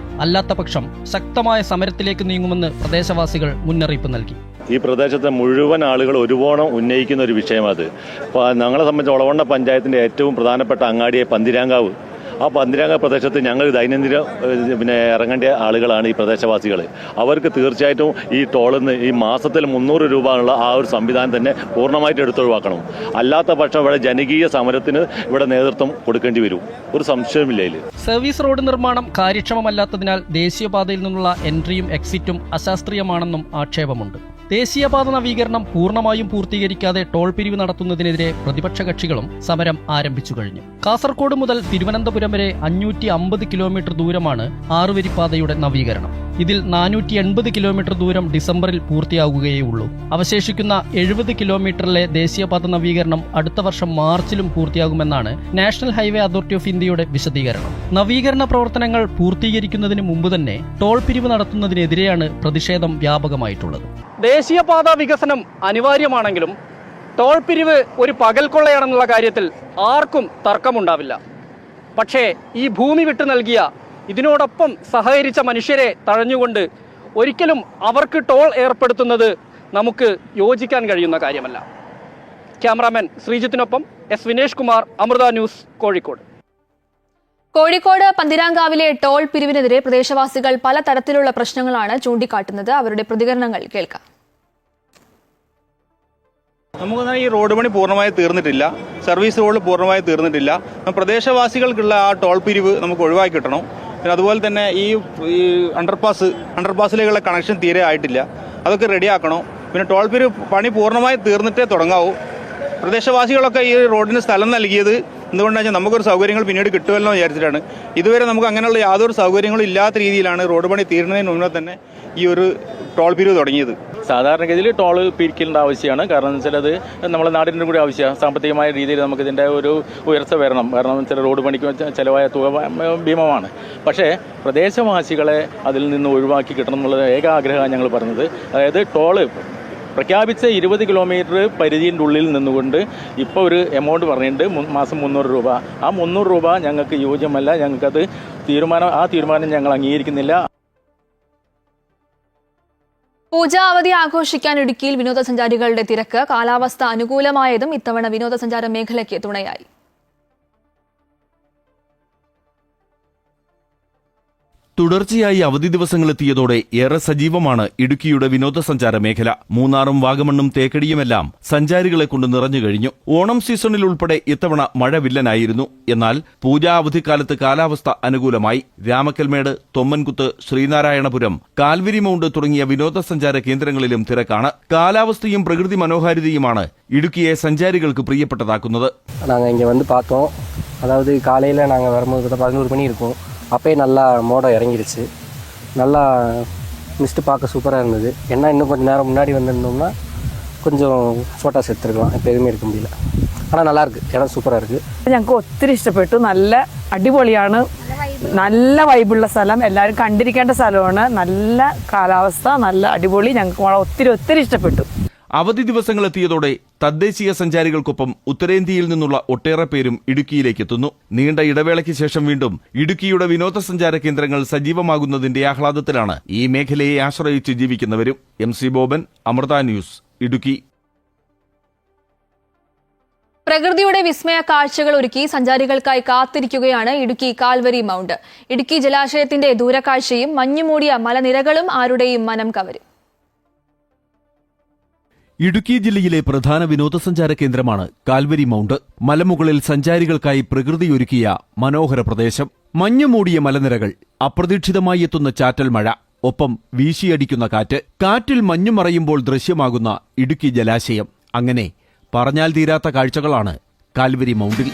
അല്ലാത്ത പക്ഷം ശക്തമായ സമരത്തിലേക്ക് നീങ്ങുമെന്ന് പ്രദേശവാസികൾ മുന്നറിയിപ്പ് നൽകി. ഈ പ്രദേശത്തെ മുഴുവൻ ആളുകൾ ഒരുപോണം ഉന്നയിക്കുന്ന ഒരു വിഷയമാണ്. ഞങ്ങളെ സംബന്ധിച്ച് ഒളവണ്ണ പഞ്ചായത്തിന്റെ ഏറ്റവും പ്രധാനപ്പെട്ട അങ്ങാടിയെ പന്തിരാങ്കാവ്. ആ പന്തിരാങ്കാവ് പ്രദേശത്ത് ഞങ്ങൾ ദൈനംദിന ഇറങ്ങേണ്ട ആളുകളാണ് ഈ പ്രദേശവാസികൾ. അവർക്ക് തീർച്ചയായിട്ടും ഈ ടോളിന്ന് ഈ മാസത്തിൽ 300 രൂപ എന്നുള്ള ആ ഒരു സംവിധാനം തന്നെ പൂർണ്ണമായിട്ട് എടുത്തൊഴിവാക്കണം. അല്ലാത്ത പക്ഷം ഇവിടെ ജനകീയ സമരത്തിന് ഇവിടെ നേതൃത്വം കൊടുക്കേണ്ടി വരും. ഒരു സംശയമില്ല ഇതിൽ. സർവീസ് റോഡ് നിർമ്മാണം കാര്യക്ഷമമല്ലാത്തതിനാൽ ദേശീയപാതയിൽ നിന്നുള്ള എൻട്രിയും എക്സിറ്റും അശാസ്ത്രീയമാണെന്നും ആക്ഷേപമുണ്ട്. ദേശീയപാത നവീകരണം പൂർണ്ണമായും പൂർത്തീകരിക്കാതെ ടോൾ പിരിവ് നടത്തുന്നതിനെതിരെ പ്രതിപക്ഷ കക്ഷികളും സമരം ആരംഭിച്ചു കഴിഞ്ഞു. കാസർഗോഡ് മുതൽ തിരുവനന്തപുരം വരെ 550 കിലോമീറ്റർ ദൂരമാണ് 6-വരിപ്പാതയുടെ നവീകരണം. ഇതിൽ 480 കിലോമീറ്റർ ദൂരം ഡിസംബറിൽ പൂർത്തിയാകുകയുള്ളൂ. അവശേഷിക്കുന്ന 70 കിലോമീറ്ററിലെ ദേശീയപാത നവീകരണം അടുത്ത വർഷം മാർച്ചിലും പൂർത്തിയാകുമെന്നാണ് നാഷണൽ ഹൈവേ അതോറിറ്റി ഓഫ് ഇന്ത്യയുടെ വിശദീകരണം. നവീകരണ പ്രവർത്തനങ്ങൾ പൂർത്തീകരിക്കുന്നതിന് മുമ്പ് തന്നെ ടോൾ പിരിവ് നടത്തുന്നതിനെതിരെയാണ് പ്രതിഷേധം വ്യാപകമായിട്ടുള്ളത്. ദേശീയപാത വികസനം അനിവാര്യമാണെങ്കിലും ടോൾ പിരിവ് ഒരു പകൽക്കൊള്ളയാണെന്നുള്ള കാര്യത്തിൽ ആർക്കും തർക്കമുണ്ടാവില്ല. പക്ഷേ ഈ ഭൂമി വിട്ടു നൽകിയ, ഇതിനോടൊപ്പം സഹകരിച്ച മനുഷ്യരെ തഴഞ്ഞുകൊണ്ട് ഒരിക്കലും അവർക്ക് ടോൾ ഏർപ്പെടുത്തുന്നത് നമുക്ക് യോജിക്കാൻ കഴിയുന്ന കാര്യമല്ല. ക്യാമറാമാൻ ശ്രീജിത്തിനൊപ്പം എസ് വിനേഷ് കുമാർ, അമൃത ന്യൂസ്, കോഴിക്കോട്. കോഴിക്കോട് പന്തിരാങ്കാവിലെ ടോൾ പിരിവിനെതിരെ പ്രദേശവാസികൾ പലതരത്തിലുള്ള പ്രശ്നങ്ങളാണ് ചൂണ്ടിക്കാട്ടുന്നത്. അവരുടെ പ്രതികരണങ്ങൾ കേൾക്കാം. നമുക്ക് ഈ റോഡ് പണി പൂർണ്ണമായി തീർന്നിട്ടില്ല, സർവീസ് റോഡ് പൂർണ്ണമായി തീർന്നിട്ടില്ല. പ്രദേശവാസികൾക്കുള്ള ആ ടോൾ പിരിവ് നമുക്ക് ഒഴിവാക്കി കിട്ടണം. പിന്നെ അതുപോലെ തന്നെ ഈ അണ്ടർപാസിലേക്കുള്ള കണക്ഷൻ തീരെ ആയിട്ടില്ല, അതൊക്കെ റെഡിയാക്കണം. പിന്നെ ടോൾ പിരിവ് പണി പൂർണ്ണമായി തീർന്നിട്ടേ തുടങ്ങാവൂ. പ്രദേശവാസികളൊക്കെ ഈ റോഡിന് സ്ഥലം നൽകിയത് എന്തുകൊണ്ടാണെന്ന് വെച്ചാൽ നമുക്കൊരു സൗകര്യങ്ങൾ പിന്നീട് കിട്ടുമല്ലോ വിചാരിച്ചിട്ടാണ്. ഇതുവരെ നമുക്ക് അങ്ങനെയുള്ള യാതൊരു സൗകര്യങ്ങളും ഇല്ലാത്ത രീതിയിലാണ് റോഡ് പണി തീരുന്നതിന് മുന്നേ തന്നെ ഈ ഒരു ടോൾ പിരിവ് തുടങ്ങിയത്. സാധാരണഗതിയിൽ ടോൾ പിരിക്കലിൻ്റെ ആവശ്യമാണ്. കാരണം എന്ന് വെച്ചാൽ അത് നമ്മുടെ നാടിൻ്റെ കൂടി ആവശ്യമാണ്. സാമ്പത്തികമായ രീതിയിൽ നമുക്കിതിൻ്റെ ഒരു ഉയർച്ച വരണം. കാരണം എന്ന് വെച്ചാൽ റോഡ് പണിക്ക് ചിലവായ തുക ഭീമമാണ്. പക്ഷേ പ്രദേശവാസികളെ അതിൽ നിന്ന് ഒഴിവാക്കി കിട്ടണം എന്നുള്ള ഏക ആഗ്രഹമാണ് ഞങ്ങൾ പറഞ്ഞത്. അതായത് ടോള് പ്രഖ്യാപിച്ച 20 കിലോമീറ്റർ പരിധിൻ്റെ ഉള്ളിൽ നിന്നുകൊണ്ട് ഇപ്പോൾ ഒരു എമൗണ്ട് പറഞ്ഞിട്ടുണ്ട്, മാസം 300 രൂപ. ആ 300 രൂപ ഞങ്ങൾക്ക് യോജ്യമല്ല. ഞങ്ങൾക്കത് തീരുമാനം ഞങ്ങൾ അംഗീകരിക്കുന്നില്ല. പൂജാ അവധി ആഘോഷിക്കാൻ ഇടുക്കിയിൽ വിനോദസഞ്ചാരികളുടെ തിരക്ക്. കാലാവസ്ഥ അനുകൂലമായതും ഇത്തവണ വിനോദസഞ്ചാര മേഖലയ്ക്ക് തുണയായി. തുടർച്ചയായി അവധി ദിവസങ്ങളെത്തിയതോടെ ഏറെ സജീവമാണ് ഇടുക്കിയുടെ വിനോദസഞ്ചാര മേഖല. മൂന്നാറും വാഗമണ്ണും തേക്കടിയുമെല്ലാം സഞ്ചാരികളെ കൊണ്ട് നിറഞ്ഞു കഴിഞ്ഞു. ഓണം സീസണിൽ ഉൾപ്പെടെ ഇത്തവണ മഴ വില്ലനായിരുന്നു. എന്നാൽ പൂജാ അവധിക്കാലത്ത് കാലാവസ്ഥ അനുകൂലമായി. രാമക്കൽമേട്, തൊമ്മൻകുത്ത്, ശ്രീനാരായണപുരം, കാൽവരി മൗണ്ട് തുടങ്ങിയ വിനോദസഞ്ചാര കേന്ദ്രങ്ങളിലും തിരക്കാണ്. കാലാവസ്ഥയും പ്രകൃതി മനോഹാരിതയുമാണ് ഇടുക്കിയെ സഞ്ചാരികൾക്ക് പ്രിയപ്പെട്ടതാക്കുന്നത്. அதாவது காலையில் நாங்கள் வரும்போது 11 மணி இருக்கும். அப்போயே நல்லா மோடம் இறங்கிருச்சு. நல்லா மிஸ்ட்டு பார்க்க சூப்பராக இருந்தது. என்ன இன்னும் கொஞ்சம் நேரம் முன்னாடி வந்திருந்தோம்னா கொஞ்சம் ഫോട്ടോസ് എടുത്തിരിക്കണം. ഇപ്പോൾ എതുമേ എടുക്കാൻ முடியல. ஆனால் நல்லாயிருக்கு, இடம் சூப்பராக இருக்குது. ഞങ്ങൾക്ക് ഒത്തിരി ഇഷ്ടപ്പെട്ടു. നല്ല അടിപൊളിയാണ്. നല്ല വൈബുള്ള സ്ഥലം, എല്ലാവരും കണ്ടിരിക്കേണ്ട സ്ഥലമാണ്. നല്ല കാലാവസ്ഥ, നല്ല അടിപൊളി. ഞങ്ങൾക്ക് ഒത്തിരി ഇഷ്ടപ്പെട്ടു. അവധി ദിവസങ്ങളെത്തിയതോടെ തദ്ദേശീയ സഞ്ചാരികൾക്കൊപ്പം ഉത്തരേന്ത്യയിൽ നിന്നുള്ള ഒട്ടേറെ പേരും ഇടുക്കിയിലേക്ക് എത്തുന്നു. നീണ്ട ഇടവേളയ്ക്ക് ശേഷം വീണ്ടും ഇടുക്കിയുടെ വിനോദസഞ്ചാര കേന്ദ്രങ്ങൾ സജീവമാകുന്നതിന്റെ ആഹ്ലാദത്തിലാണ് ഈ മേഖലയെ ആശ്രയിച്ച് ജീവിക്കുന്നവരും. MC Boban, Amrita news, Idukki. പ്രകൃതിയുടെ വിസ്മയ കാഴ്ചകൾ ഒരുക്കി സഞ്ചാരികൾക്കായി കാത്തിരിക്കുകയാണ് ഇടുക്കി കാൽവരി മൗണ്ട്. ഇടുക്കി ജലാശയത്തിന്റെ ദൂരക്കാഴ്ചയും മഞ്ഞുമൂടിയ മലനിരകളും ആരുടെയും മനം കവരും. ഇടുക്കി ജില്ലയിലെ പ്രധാന വിനോദസഞ്ചാര കേന്ദ്രമാണ് കാൽവരി മൗണ്ട്. മലമുകളിൽ സഞ്ചാരികൾക്കായി പ്രകൃതിയൊരുക്കിയ മനോഹര പ്രദേശം. മഞ്ഞുമൂടിയ മലനിരകൾ, അപ്രതീക്ഷിതമായി എത്തുന്ന ചാറ്റൽ മഴ, ഒപ്പം വീശിയടിക്കുന്ന കാറ്റ്. കാറ്റിൽ മഞ്ഞു മറയുമ്പോൾ ദൃശ്യമാകുന്ന ഇടുക്കി ജലാശയം. അങ്ങനെ പറഞ്ഞാൽ തീരാത്ത കാഴ്ചകളാണ് കാൽവരി മൗണ്ടിൽ.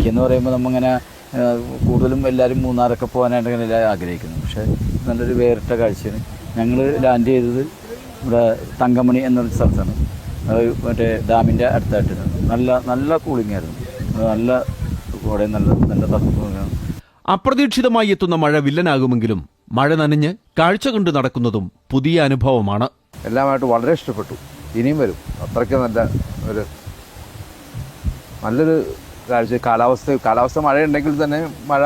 എന്ന് പറയുമ്പോൾ നമ്മങ്ങനെ കൂടുതലും എല്ലാവരും മൂന്നാറൊക്കെ പോകാനായിട്ട് ആഗ്രഹിക്കുന്നു. പക്ഷേ നല്ലൊരു വേറിട്ട കാഴ്ചയാണ്. ഞങ്ങൾ ലാൻഡ് ചെയ്തത് ഇവിടെ തങ്കമണി എന്നൊരു സ്ഥലത്താണ്, മറ്റേ ഡാമിൻ്റെ അടുത്തായിട്ട്. നല്ല കൂളിംഗ് ആയിരുന്നു, നല്ല കോടയും നല്ല തണുപ്പും. അപ്രതീക്ഷിതമായി എത്തുന്ന മഴ വില്ലനാകുമെങ്കിലും മഴ നനഞ്ഞ് കാഴ്ച കണ്ടു നടക്കുന്നതും പുതിയ അനുഭവമാണ്. എല്ലാമായിട്ട് വളരെ ഇഷ്ടപ്പെട്ടു. ഇനിയും വരും. അത്രയ്ക്ക് നല്ലൊരു കാഴ്ച. കാലാവസ്ഥ മഴയുണ്ടെങ്കിൽ തന്നെ മഴ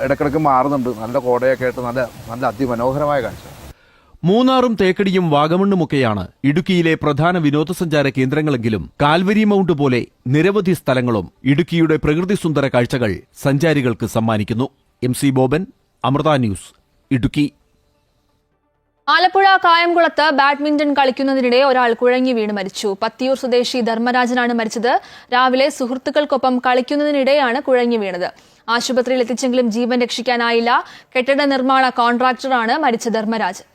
ഇടയ്ക്കിടയ്ക്ക് മാറുന്നുണ്ട്. നല്ല കോടയൊക്കെ ആയിട്ട് നല്ല അതിമനോഹരമായ കാഴ്ച. മൂന്നാറും തേക്കടിയും വാഗമണ്ണുമൊക്കെയാണ് ഇടുക്കിയിലെ പ്രധാന വിനോദസഞ്ചാര കേന്ദ്രങ്ങളെങ്കിലും കാൽവരി മൗണ്ട് പോലെ നിരവധി സ്ഥലങ്ങളും ഇടുക്കിയുടെ പ്രകൃതി സുന്ദര കാഴ്ചകൾ സഞ്ചാരികൾക്ക് സമ്മാനിക്കുന്നു. MC Boban, Amrita news, Idukki. ആലപ്പുഴ കായംകുളത്ത് ബാഡ്മിന്റൺ കളിക്കുന്നതിനിടെ ഒരാൾ കുഴങ്ങി വീണ് മരിച്ചു. പത്തിയൂർ സ്വദേശി ധർമ്മരാജനാണ് മരിച്ചത്. രാവിലെ സുഹൃത്തുക്കൾക്കൊപ്പം കളിക്കുന്നതിനിടെയാണ് കുഴങ്ങി വീണത്. ആശുപത്രിയിൽ എത്തിച്ചെങ്കിലും ജീവൻ രക്ഷിക്കാനായില്ല. കെട്ടിട നിർമ്മാണ കോൺട്രാക്ടറാണ് മരിച്ച ധർമ്മരാജൻ.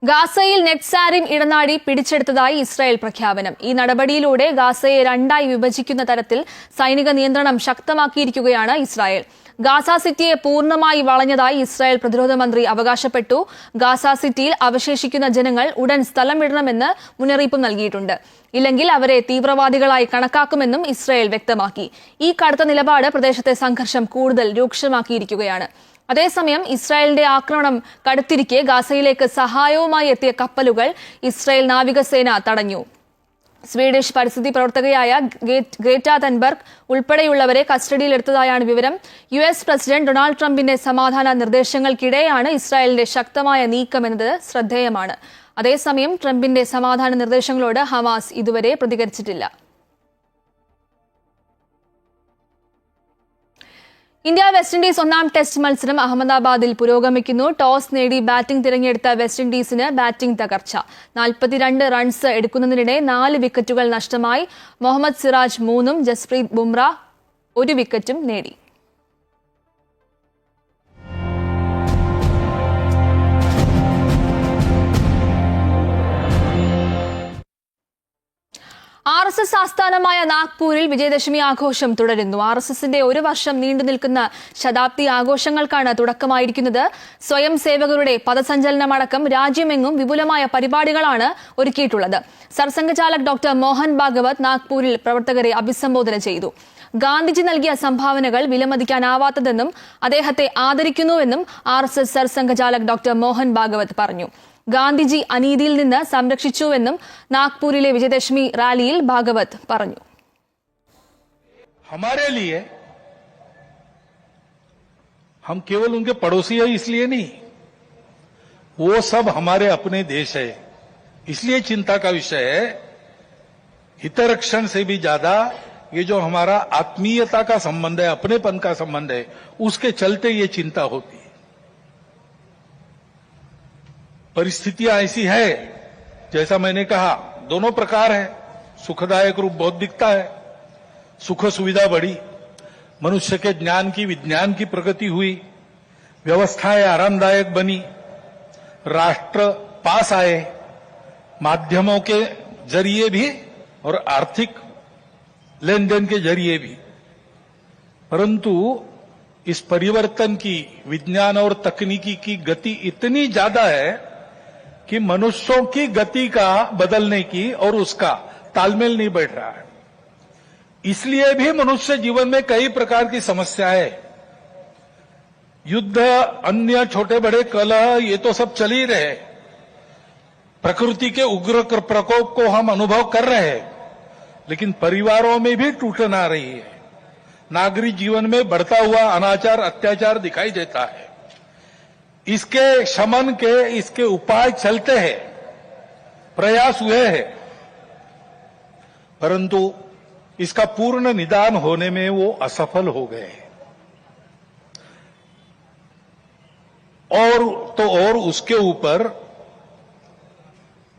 ഗാസയിൽ നെറ്റ്സാരിം ഇടനാഴി പിടിച്ചെടുത്തതായി ഇസ്രായേൽ പ്രഖ്യാപനം. ഈ നടപടിയിലൂടെ ഗാസയെ രണ്ടായി വിഭജിക്കുന്ന തരത്തിൽ സൈനിക നിയന്ത്രണം ശക്തമാക്കിയിരിക്കുകയാണ് ഇസ്രായേൽ. ഗാസ സിറ്റിയെ പൂർണ്ണമായി വളഞ്ഞതായി ഇസ്രായേൽ പ്രതിരോധ മന്ത്രി അവകാശപ്പെട്ടു. ഗാസ സിറ്റിയിൽ അവശേഷിക്കുന്ന ജനങ്ങൾ ഉടൻ സ്ഥലം വിടണമെന്ന് മുന്നറിയിപ്പ് നൽകിയിട്ടുണ്ട്. ഇല്ലെങ്കിൽ അവരെ തീവ്രവാദികളായി കണക്കാക്കുമെന്നും ഇസ്രായേൽ വ്യക്തമാക്കി. ഈ കടുത്ത നിലപാട് പ്രദേശത്തെ സംഘർഷം കൂടുതൽ രൂക്ഷമാക്കിയിരിക്കുകയാണ്. അതേസമയം ഇസ്രായേലിന്റെ ആക്രമണം കടുത്തിരിക്കെ ഗാസയിലേക്ക് സഹായവുമായി എത്തിയ കപ്പലുകൾ ഇസ്രായേൽ നാവികസേന തടഞ്ഞു. സ്വീഡിഷ് പരിസ്ഥിതി പ്രവർത്തകയായ ഗ്രേറ്റ തൻബർഗ് ഉൾപ്പെടെയുള്ളവരെ കസ്റ്റഡിയിലെടുത്തതായാണ് വിവരം. US പ്രസിഡന്റ് ഡൊണാൾഡ് ട്രംപിന്റെ സമാധാന നിർദ്ദേശങ്ങൾക്കിടെയാണ് ഇസ്രായേലിന്റെ ശക്തമായ നീക്കമെന്നത് ശ്രദ്ധേയമാണ്. അതേസമയം ട്രംപിന്റെ സമാധാന നിർദ്ദേശങ്ങളോട് ഹമാസ് ഇതുവരെ പ്രതികരിച്ചിട്ടില്ല. ഇന്ത്യ വെസ്റ്റ് ഇൻഡീസ് ഒന്നാം ടെസ്റ്റ് മത്സരം അഹമ്മദാബാദിൽ പുരോഗമിക്കുന്നു. ടോസ് നേടി ബാറ്റിംഗ് തിരഞ്ഞെടുത്ത വെസ്റ്റ് ഇൻഡീസിന് ബാറ്റിംഗ് തകർച്ച. 42 റൺസ് എടുക്കുന്നതിനിടെ 4 വിക്കറ്റുകൾ നഷ്ടമായി. മുഹമ്മദ് സിറാജ് 3-ഉം ജസ്പ്രീത് ബുംറ 1 വിക്കറ്റും നേടി. RSS ആസ്ഥാനമായ നാഗ്പൂരിൽ വിജയദശമി ആഘോഷം തുടരുന്നു. RSSന്റെ 1 വർഷം നീണ്ടു നിൽക്കുന്ന ശതാബ്ദി ആഘോഷങ്ങൾക്കാണ് തുടക്കമായിരിക്കുന്നത്. സ്വയം സേവകരുടെ പദസഞ്ചലനമടക്കം രാജ്യമെങ്ങും വിപുലമായ പരിപാടികളാണ് ഒരുക്കിയിട്ടുള്ളത്. സർസംഘചാലക് ഡോക്ടർ മോഹൻ ഭാഗവത് നാഗ്പൂരിൽ പ്രവർത്തകരെ അഭിസംബോധന ചെയ്തു. ഗാന്ധിജി നൽകിയ സംഭാവനകൾ വിലമതിക്കാനാവാത്തതെന്നും അദ്ദേഹത്തെ ആദരിക്കുന്നുവെന്നും RSS സർസംഘചാലക് ഡോക്ടർ മോഹൻ ഭാഗവത് പറഞ്ഞു. ഗാന്ധിജി അനീതിയിൽ നിന്ന് സംരക്ഷിച്ചുവെന്നും നാഗ്പൂരിലെ വിജയദശമി റാലിയിൽ ഭാഗവത് പറഞ്ഞു. हमारे लिए हम केवल उनके पड़ोसी हैं इसलिए नहीं, वो सब हमारे अपने देश है, इसलिए चिंता का विषय है. हितरक्षण से भी ज्यादा ये जो हमारा आत्मीयता का संबंध है, अपनेपन का संबंध है, उसके चलते ये चिंता होती है. परिस्थितियां ऐसी है, जैसा मैंने कहा, दोनों प्रकार है. सुखदायक रूप बहुत दिखता है, सुख सुविधा बढ़ी, मनुष्य के ज्ञान की विज्ञान की प्रगति हुई, व्यवस्थाएं आरामदायक बनी, राष्ट्र पास आए, माध्यमों के जरिए भी और आर्थिक लेन देन के जरिए भी. परंतु इस परिवर्तन की विज्ञान और तकनीकी की गति इतनी ज्यादा है कि मनुष्यों की गति का बदलने की और उसका तालमेल नहीं बैठ रहा है. इसलिए भी मनुष्य जीवन में कई प्रकार की समस्याएं, युद्ध, अन्य छोटे बड़े कलह, ये तो सब चल ही रहे. प्रकृति के उग्र प्रकोप को हम अनुभव कर रहे हैं, लेकिन परिवारों में भी टूटन आ रही है. नागरिक जीवन में बढ़ता हुआ अनाचार, अत्याचार दिखाई देता है. इसके शमन के इसके उपाय चलते हैं, प्रयास हुए हैं, परंतु इसका पूर्ण निदान होने में वो असफल हो गए. और उसके ऊपर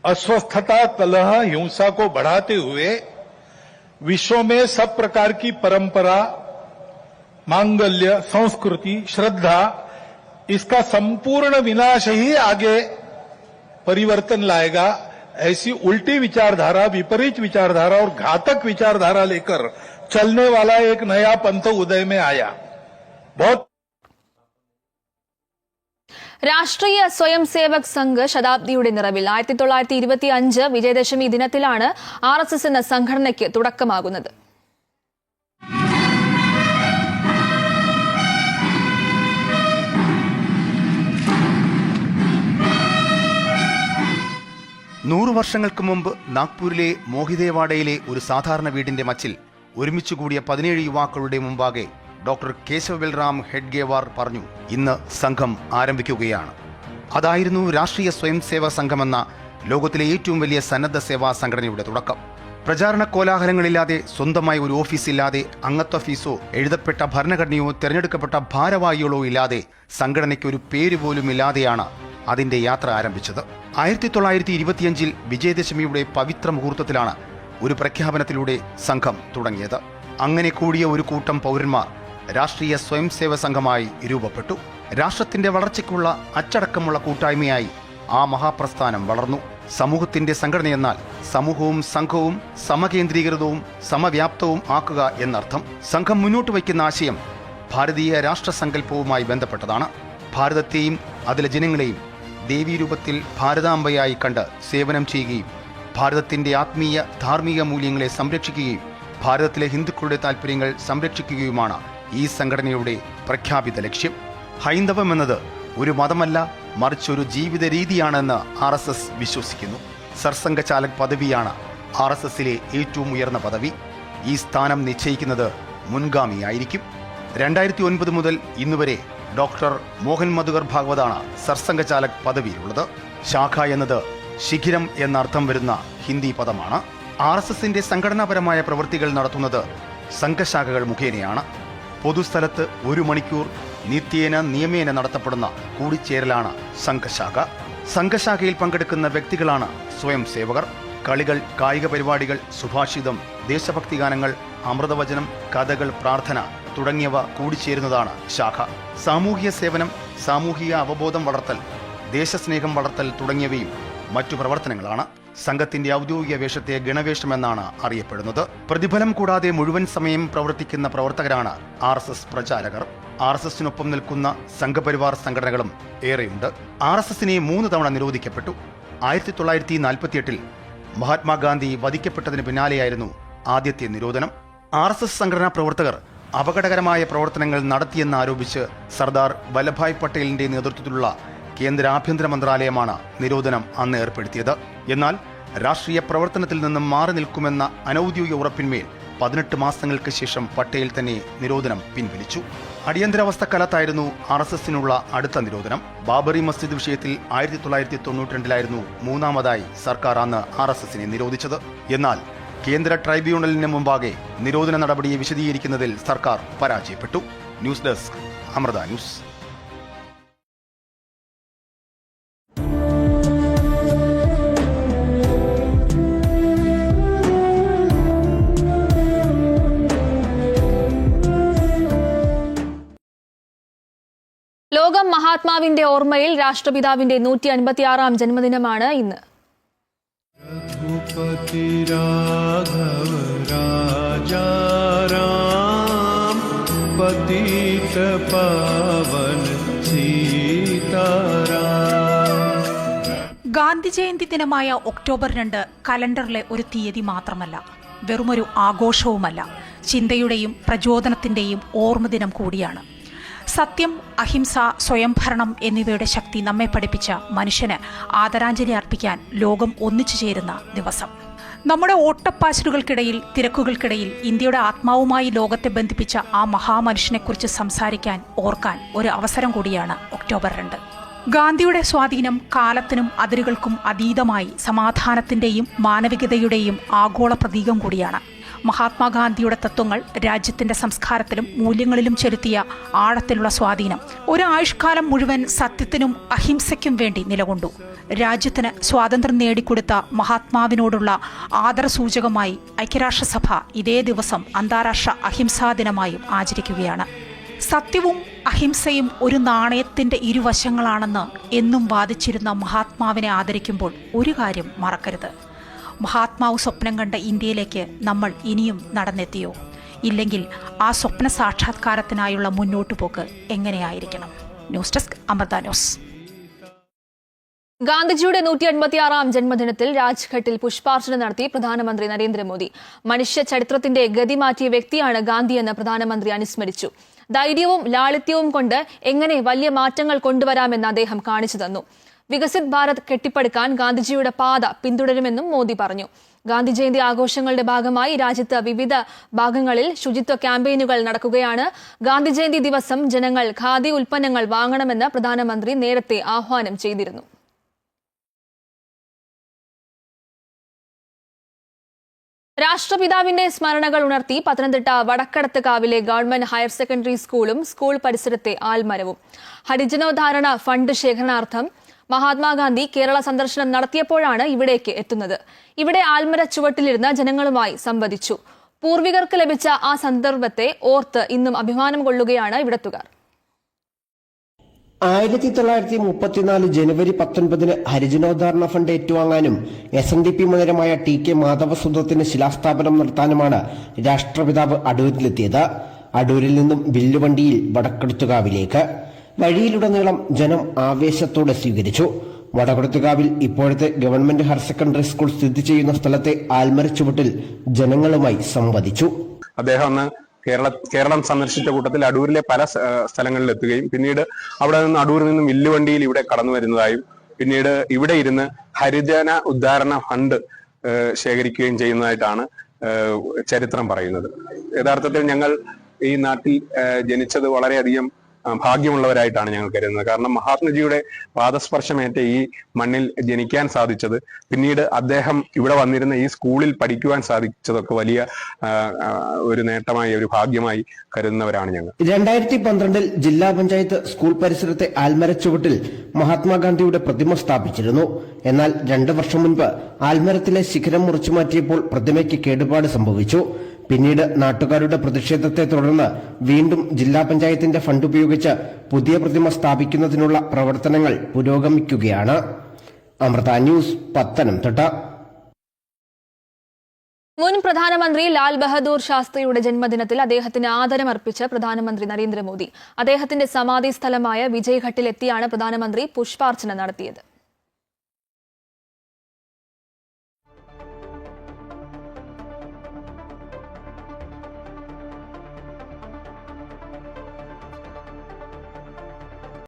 अस्वस्थता, कलह, हिंसा को बढ़ाते हुए विश्व में सब प्रकार की परंपरा, मांगल्य, संस्कृति, श्रद्धा, इसका संपूर्ण विनाश ही आगे परिवर्तन लाएगा. ऐसी उल्टी विचारधारा, विपरीत विचारधारा और घातक विचारधारा लेकर चलने वाला एक नया पंथ उदय में आया. बहुत രാഷ്ട്രീയ സ്വയം സേവക് സംഘ് ശതാബ്ദിയുടെ നിറവിൽ 1925 വിജയദശമി ദിനത്തിലാണ് RSS എന്ന സംഘടനയ്ക്ക് തുടക്കമാകുന്നത്. വർഷങ്ങൾക്ക് മുമ്പ് നാഗ്പൂരിലെ മോഹിദേവാഡയിലെ ഒരു സാധാരണ വീടിന്റെ മച്ചിൽ ഒരുമിച്ചുകൂടിയ 17 യുവാക്കളുടെ മുമ്പാകെ ഡോക്ടർ കേശവ് ബൽറാം ഹെഡ്ഗേവാർ പറഞ്ഞു, ഇന്ന് സംഘം ആരംഭിക്കുകയാണ്. അതായിരുന്നു രാഷ്ട്രീയ സ്വയം സേവക സംഘമെന്ന ലോകത്തിലെ ഏറ്റവും വലിയ സന്നദ്ധ സേവാ സംഘടനയുടെ തുടക്കം. പ്രചാരണ കോലാഹലങ്ങളില്ലാതെ, സ്വന്തമായി ഒരു ഓഫീസില്ലാതെ, അംഗത്വ ഫീസോ എഴുതപ്പെട്ട ഭരണഘടനയോ തിരഞ്ഞെടുക്കപ്പെട്ട ഭാരവാഹികളോ ഇല്ലാതെ, സംഘടനയ്ക്ക് ഒരു പേര് പോലും ഇല്ലാതെയാണ് അതിന്റെ യാത്ര ആരംഭിച്ചത്. 1925 വിജയദശമിയുടെ പവിത്ര മുഹൂർത്തത്തിലാണ് ഒരു പ്രഖ്യാപനത്തിലൂടെ സംഘം തുടങ്ങിയത്. അങ്ങനെ കൂടിയ ഒരു കൂട്ടം പൗരന്മാർ രാഷ്ട്രീയ സ്വയം സേവക സംഘമായി രൂപപ്പെട്ടു. രാഷ്ട്രത്തിന്റെ വളർച്ചയ്ക്കുള്ള അച്ചടക്കമുള്ള കൂട്ടായ്മയായി ആ മഹാപ്രസ്ഥാനം വളർന്നു. സമൂഹത്തിന്റെ സംഘടനയെന്നാൽ സമൂഹവും സംഘവും സമകേന്ദ്രീകൃതവും സമവ്യാപ്തവും ആക്കുക എന്നർത്ഥം. സംഘം മുന്നോട്ട് വയ്ക്കുന്ന ആശയം ഭാരതീയ രാഷ്ട്രസങ്കല്പവുമായി ബന്ധപ്പെട്ടതാണ്. ഭാരതത്തെയും അതിലെ ജനങ്ങളെയും ദേവീരൂപത്തിൽ ഭാരതാംബയായി കണ്ട് സേവനം ചെയ്യുകയും ഭാരതത്തിന്റെ ആത്മീയ ധാർമ്മിക മൂല്യങ്ങളെ സംരക്ഷിക്കുകയും ഭാരതത്തിലെ ഹിന്ദുക്കളുടെ താൽപ്പര്യങ്ങൾ സംരക്ഷിക്കുകയുമാണ് ഈ സംഘടനയുടെ പ്രഖ്യാപിത ലക്ഷ്യം. ഹൈന്ദവം എന്നത് ഒരു മതമല്ല, മറിച്ചൊരു ജീവിത രീതിയാണെന്ന് RSS വിശ്വസിക്കുന്നു. സർസംഘചാലക് പദവിയാണ് RSSലെ ഏറ്റവും ഉയർന്ന പദവി. ഈ സ്ഥാനം നിശ്ചയിക്കുന്നത് മുൻഗാമിയായിരിക്കും. 2009 മുതൽ ഇന്നുവരെ ഡോക്ടർ മോഹൻ മധുകർ ഭാഗവതാണ് സർസംഘചാലക് പദവിയിലുള്ളത്. ശാഖ എന്നത് ശിഖിരം എന്നർത്ഥം വരുന്ന ഹിന്ദി പദമാണ്. RSSന്റെ സംഘടനാപരമായ പ്രവൃത്തികൾ നടത്തുന്നത് സംഘശാഖകൾ മുഖേനയാണ്. പൊതുസ്ഥലത്ത് 1 മണിക്കൂർ നിയമേന നടത്തപ്പെടുന്ന കൂടിച്ചേരലാണ് സംഘശാഖ. സംഘശാഖയിൽ പങ്കെടുക്കുന്ന വ്യക്തികളാണ് സ്വയം സേവകർ. കളികൾ, കായിക പരിപാടികൾ, സുഭാഷിതം, ദേശഭക്തി ഗാനങ്ങൾ, അമൃതവചനം, കഥകൾ, പ്രാർത്ഥന തുടങ്ങിയവ കൂടിച്ചേരുന്നതാണ് ശാഖ. സാമൂഹിക സേവനം, സാമൂഹിക അവബോധം വളർത്തൽ, ദേശസ്നേഹം വളർത്തൽ തുടങ്ങിയവയും മറ്റു പ്രവർത്തനങ്ങളാണ്. സംഘത്തിന്റെ ഔദ്യോഗിക വേഷത്തെ ഗണവേഷമെന്നാണ് അറിയപ്പെടുന്നത്. പ്രതിഫലം കൂടാതെ മുഴുവൻ സമയം പ്രവർത്തിക്കുന്ന പ്രവർത്തകരാണ് RSS പ്രചാരകർ. RSSനൊപ്പം നിൽക്കുന്ന സംഘപരിവാർ സംഘടനകളും ഏറെയുണ്ട്. RSSനെ 3 തവണ നിരോധിക്കപ്പെട്ടു. 1948 മഹാത്മാഗാന്ധി വധിക്കപ്പെട്ടതിന് പിന്നാലെയായിരുന്നു ആദ്യത്തെ നിരോധനം. RSS സംഘടനാ പ്രവർത്തകർ അപകടകരമായ പ്രവർത്തനങ്ങൾ നടത്തിയെന്നാരോപിച്ച് സർദാർ വല്ലഭായ് പട്ടേലിന്റെ നേതൃത്വത്തിലുള്ള കേന്ദ്ര ആഭ്യന്തര മന്ത്രാലയമാണ് നിരോധനം അന്ന് ഏർപ്പെടുത്തിയത്. എന്നാൽ രാഷ്ട്രീയ പ്രവർത്തനത്തിൽ നിന്നും മാറി നിൽക്കുമെന്ന അനൌദ്യോഗിക ഉറപ്പിന്മേൽ 18 മാസങ്ങൾക്ക് ശേഷം പട്ടേൽ തന്നെ നിരോധനം പിൻവലിച്ചു. അടിയന്തരാവസ്ഥക്കാലത്തായിരുന്നു RSSനുള്ള അടുത്ത നിരോധനം. ബാബറി മസ്ജിദ് വിഷയത്തിൽ 1992 മൂന്നാമതായി സർക്കാർ അന്ന് RSSനെ നിരോധിച്ചത്. എന്നാൽ കേന്ദ്ര ട്രൈബ്യൂണലിന് മുമ്പാകെ നിരോധന നടപടിയെ വിശദീകരിക്കുന്നതിൽ സർക്കാർ പരാജയപ്പെട്ടു. News desk, Amrita news. ലോകം മഹാത്മാവിന്റെ ഓർമ്മയിൽ രാഷ്ട്രപിതാവിന്റെ 156ാം ജന്മദിനമാണ് ഇന്ന്. रघुपति राघव राजा राम पतित पावन सीताराम. ഗാന്ധി ജയന്തി ദിനമായ ഒക്ടോബർ 2 കലണ്ടറിലെ ഒരു തീയതി മാത്രമല്ല, വെറുമൊരു ആഘോഷവുമല്ല, ചിന്തയുടെയും പ്രചോദനത്തിന്റെയും ഓർമ്മദിനം കൂടിയാണ്. സത്യം, അഹിംസ, സ്വയംഭരണം എന്നിവയുടെ ശക്തി നമ്മെ പഠിപ്പിച്ച മനുഷ്യന് ആദരാഞ്ജലി അർപ്പിക്കാൻ ലോകം ഒന്നിച്ചു ചേരുന്ന ദിവസം. നമ്മുടെ ഓട്ടപ്പാച്ചിലുകൾക്കിടയിൽ, തിരക്കുകൾക്കിടയിൽ ഇന്ത്യയുടെ ആത്മാവുമായി ലോകത്തെ ബന്ധിപ്പിച്ച ആ മഹാമനുഷ്യനെക്കുറിച്ച് സംസാരിക്കാൻ, ഓർക്കാൻ ഒരു അവസരം കൂടിയാണ് ഒക്ടോബർ 2. ഗാന്ധിയുടെ സ്വാധീനം കാലത്തിനും അതിരുകൾക്കും അതീതമായി സമാധാനത്തിന്റെയും മാനവികതയുടെയും ആഗോള പ്രതീകം കൂടിയാണ്. മഹാത്മാഗാന്ധിയുടെ തത്വങ്ങൾ രാജ്യത്തിന്റെ സംസ്കാരത്തിലും മൂല്യങ്ങളിലും ചെലുത്തിയ ആഴത്തിലുള്ള സ്വാധീനം ഒരു ആയുഷ്കാലം മുഴുവൻ സത്യത്തിനും അഹിംസയ്ക്കും വേണ്ടി നിലകൊണ്ടു. രാജ്യത്തിന് സ്വാതന്ത്ര്യം നേടിക്കൊടുത്ത മഹാത്മാവിനോടുള്ള ആദരസൂചകമായി ഐക്യരാഷ്ട്രസഭ ഇതേ ദിവസം അന്താരാഷ്ട്ര അഹിംസാ ദിനമായും ആചരിക്കുകയാണ്. സത്യവും അഹിംസയും ഒരു നാണയത്തിന്റെ ഇരുവശങ്ങളാണെന്ന് എന്നും വാദിച്ചിരുന്ന മഹാത്മാവിനെ ആദരിക്കുമ്പോൾ ഒരു കാര്യം മറക്കരുത്. മഹാത്മാവ് സ്വപ്നം കണ്ട ഇന്ത്യയിലേക്ക് നമ്മൾ ഇനിയും നടന്നെത്തിയോ? ഇല്ലെങ്കിൽ ആ സ്വപ്ന സാക്ഷാത്കാരത്തിനായുള്ള മുന്നോട്ടുപോക്ക് എങ്ങനെയായിരിക്കണം? News desk, Amrita news. ഗാന്ധിജിയുടെ 186ാം ജന്മദിനത്തിൽ രാജ്ഘട്ടിൽ പുഷ്പാർച്ചന നടത്തി പ്രധാനമന്ത്രി നരേന്ദ്രമോദി. മനുഷ്യ ചരിത്രത്തിന്റെ ഗതി മാറ്റിയ വ്യക്തിയാണ് ഗാന്ധിയെന്ന് പ്രധാനമന്ത്രി അനുസ്മരിച്ചു. ധൈര്യവും ലാളിത്യവും കൊണ്ട് എങ്ങനെ വലിയ മാറ്റങ്ങൾ കൊണ്ടുവരാമെന്ന് അദ്ദേഹം കാണിച്ചു തന്നു. വികസിത് ഭാരത് കെട്ടിപ്പടുക്കാൻ ഗാന്ധിജിയുടെ പാത പിന്തുടരുമെന്നും മോദി പറഞ്ഞു. ഗാന്ധി ജയന്തി ആഘോഷങ്ങളുടെ ഭാഗമായി രാജ്യത്ത് വിവിധ ഭാഗങ്ങളിൽ ശുചിത്വ ക്യാമ്പയിനുകൾ നടക്കുകയാണ്. ഗാന്ധി ജയന്തി ദിവസം ജനങ്ങൾ ഖാദി ഉൽപ്പന്നങ്ങൾ വാങ്ങണമെന്ന് പ്രധാനമന്ത്രി നേരത്തെ ആഹ്വാനം ചെയ്തിരുന്നു. രാഷ്ട്രപിതാവിന്റെ സ്മരണകൾ ഉണർത്തി പത്തനംതിട്ട വടക്കടത്തുകാവിലെ ഗവൺമെന്റ് ഹയർ സെക്കൻഡറി സ്കൂളും സ്കൂൾ പരിസരത്തെ ആൽമരവും. ഹരിജനോദ്ധാരണ ഫണ്ട് ശേഖരണാർത്ഥം മഹാത്മാഗാന്ധി കേരള സന്ദർശനം നടത്തിയപ്പോഴാണ് ഇവിടേക്ക് എത്തുന്നത്. ഇവിടെ ആൽമര ചുവട്ടിലിരുന്ന് ജനങ്ങളുമായി സംവദിച്ചു. പൂർവികർക്ക് ലഭിച്ച ആ സന്ദർഭത്തെ ഓർത്ത് ഇന്നും അഭിമാനം കൊള്ളുകയാണ് ഇവിടത്തുകാർ. 1934 ജനുവരി 19 ഹരിജനോദ്ധാരണ ഫണ്ട് ഏറ്റുവാങ്ങാനും SNDP മന്ദിരമായ TK മാധവസുധത്തിന് ശിലാസ്ഥാപനം നടത്താനുമാണ് രാഷ്ട്രപിതാവ് അടൂരിലെത്തിയത്. അടൂരിൽ നിന്നും വില്ലുവണ്ടിയിൽ വടക്കെടുത്തുകാവിലേക്ക്. വഴിയിലുടനീളം ജനം ആവേശത്തോടെ സ്വീകരിച്ചു. വടക്കെടുത്തുകാവിൽ ഇപ്പോഴത്തെ ഗവൺമെന്റ് ഹയർ സെക്കൻഡറി സ്കൂൾ സ്ഥിതി ചെയ്യുന്ന സ്ഥലത്തെ ആൽമര ചുവട്ടിൽ ജനങ്ങളുമായി സംവദിച്ചു. അദ്ദേഹം കേരളം സന്ദർശിച്ച കൂട്ടത്തിൽ അടൂരിലെ പല സ്ഥലങ്ങളിൽ എത്തുകയും പിന്നീട് അവിടെ നിന്ന് അടൂരിൽ നിന്നും വില്ലുവണ്ടിയിൽ ഇവിടെ കടന്നു വരുന്നതായും പിന്നീട് ഇവിടെ ഇരുന്ന് ഹരിജന ഉദ്ധാരണ ഫണ്ട് ശേഖരിക്കുകയും ചെയ്യുന്നതായിട്ടാണ് ചരിത്രം പറയുന്നത്. യഥാർത്ഥത്തിൽ ഞങ്ങൾ ഈ നാട്ടിൽ ജനിച്ചത് വളരെയധികം ഭാഗ്യമുള്ളവരായിട്ടാണ് ഞങ്ങൾ കരുതുന്നത്. കാരണം മഹാത്മജിയുടെ പാദസ്പർശമേറ്റ ഈ മണ്ണിൽ ജനിക്കാൻ സാധിച്ചത്, പിന്നീട് അദ്ദേഹം ഇവിടെ വന്നിരുന്ന ഈ സ്കൂളിൽ പഠിക്കുവാൻ സാധിച്ചതൊക്കെ വലിയ ഒരു നേട്ടമായി, ഒരു ഭാഗ്യമായി കരുതുന്നവരാണ് ഞങ്ങൾ. 2012 ജില്ലാ പഞ്ചായത്ത് സ്കൂൾ പരിസരത്തെ ആൽമര ചുവട്ടിൽ മഹാത്മാഗാന്ധിയുടെ പ്രതിമ സ്ഥാപിച്ചിരുന്നു. എന്നാൽ 2 വർഷം മുൻപ് ആൽമരത്തിലെ ശിഖരം മുറിച്ചു മാറ്റിയപ്പോൾ പ്രതിമയ്ക്ക് കേടുപാട് സംഭവിച്ചു. പിന്നീട് നാട്ടുകാരുടെ പ്രതിഷേധത്തെ തുടർന്ന് വീണ്ടും ജില്ലാ പഞ്ചായത്തിന്റെ ഫണ്ട് ഉപയോഗിച്ച് പുതിയ പ്രതിമ സ്ഥാപിക്കുന്നതിനുള്ള പ്രവർത്തനങ്ങൾ പുരോഗമിക്കുകയാണ്. അമൃത ന്യൂസ്, പത്തനംതിട്ട. മുൻ പ്രധാനമന്ത്രി ലാൽ ബഹദൂർ ശാസ്ത്രിയുടെ ജന്മദിനത്തിൽ അദ്ദേഹത്തിന് ആദരമർപ്പിച്ച് പ്രധാനമന്ത്രി നരേന്ദ്രമോദി. അദ്ദേഹത്തിന്റെ സമാധി സ്ഥലമായ വിജയ്ഘട്ടിലെത്തിയാണ് പ്രധാനമന്ത്രി പുഷ്പാർച്ചന നടത്തിയത്.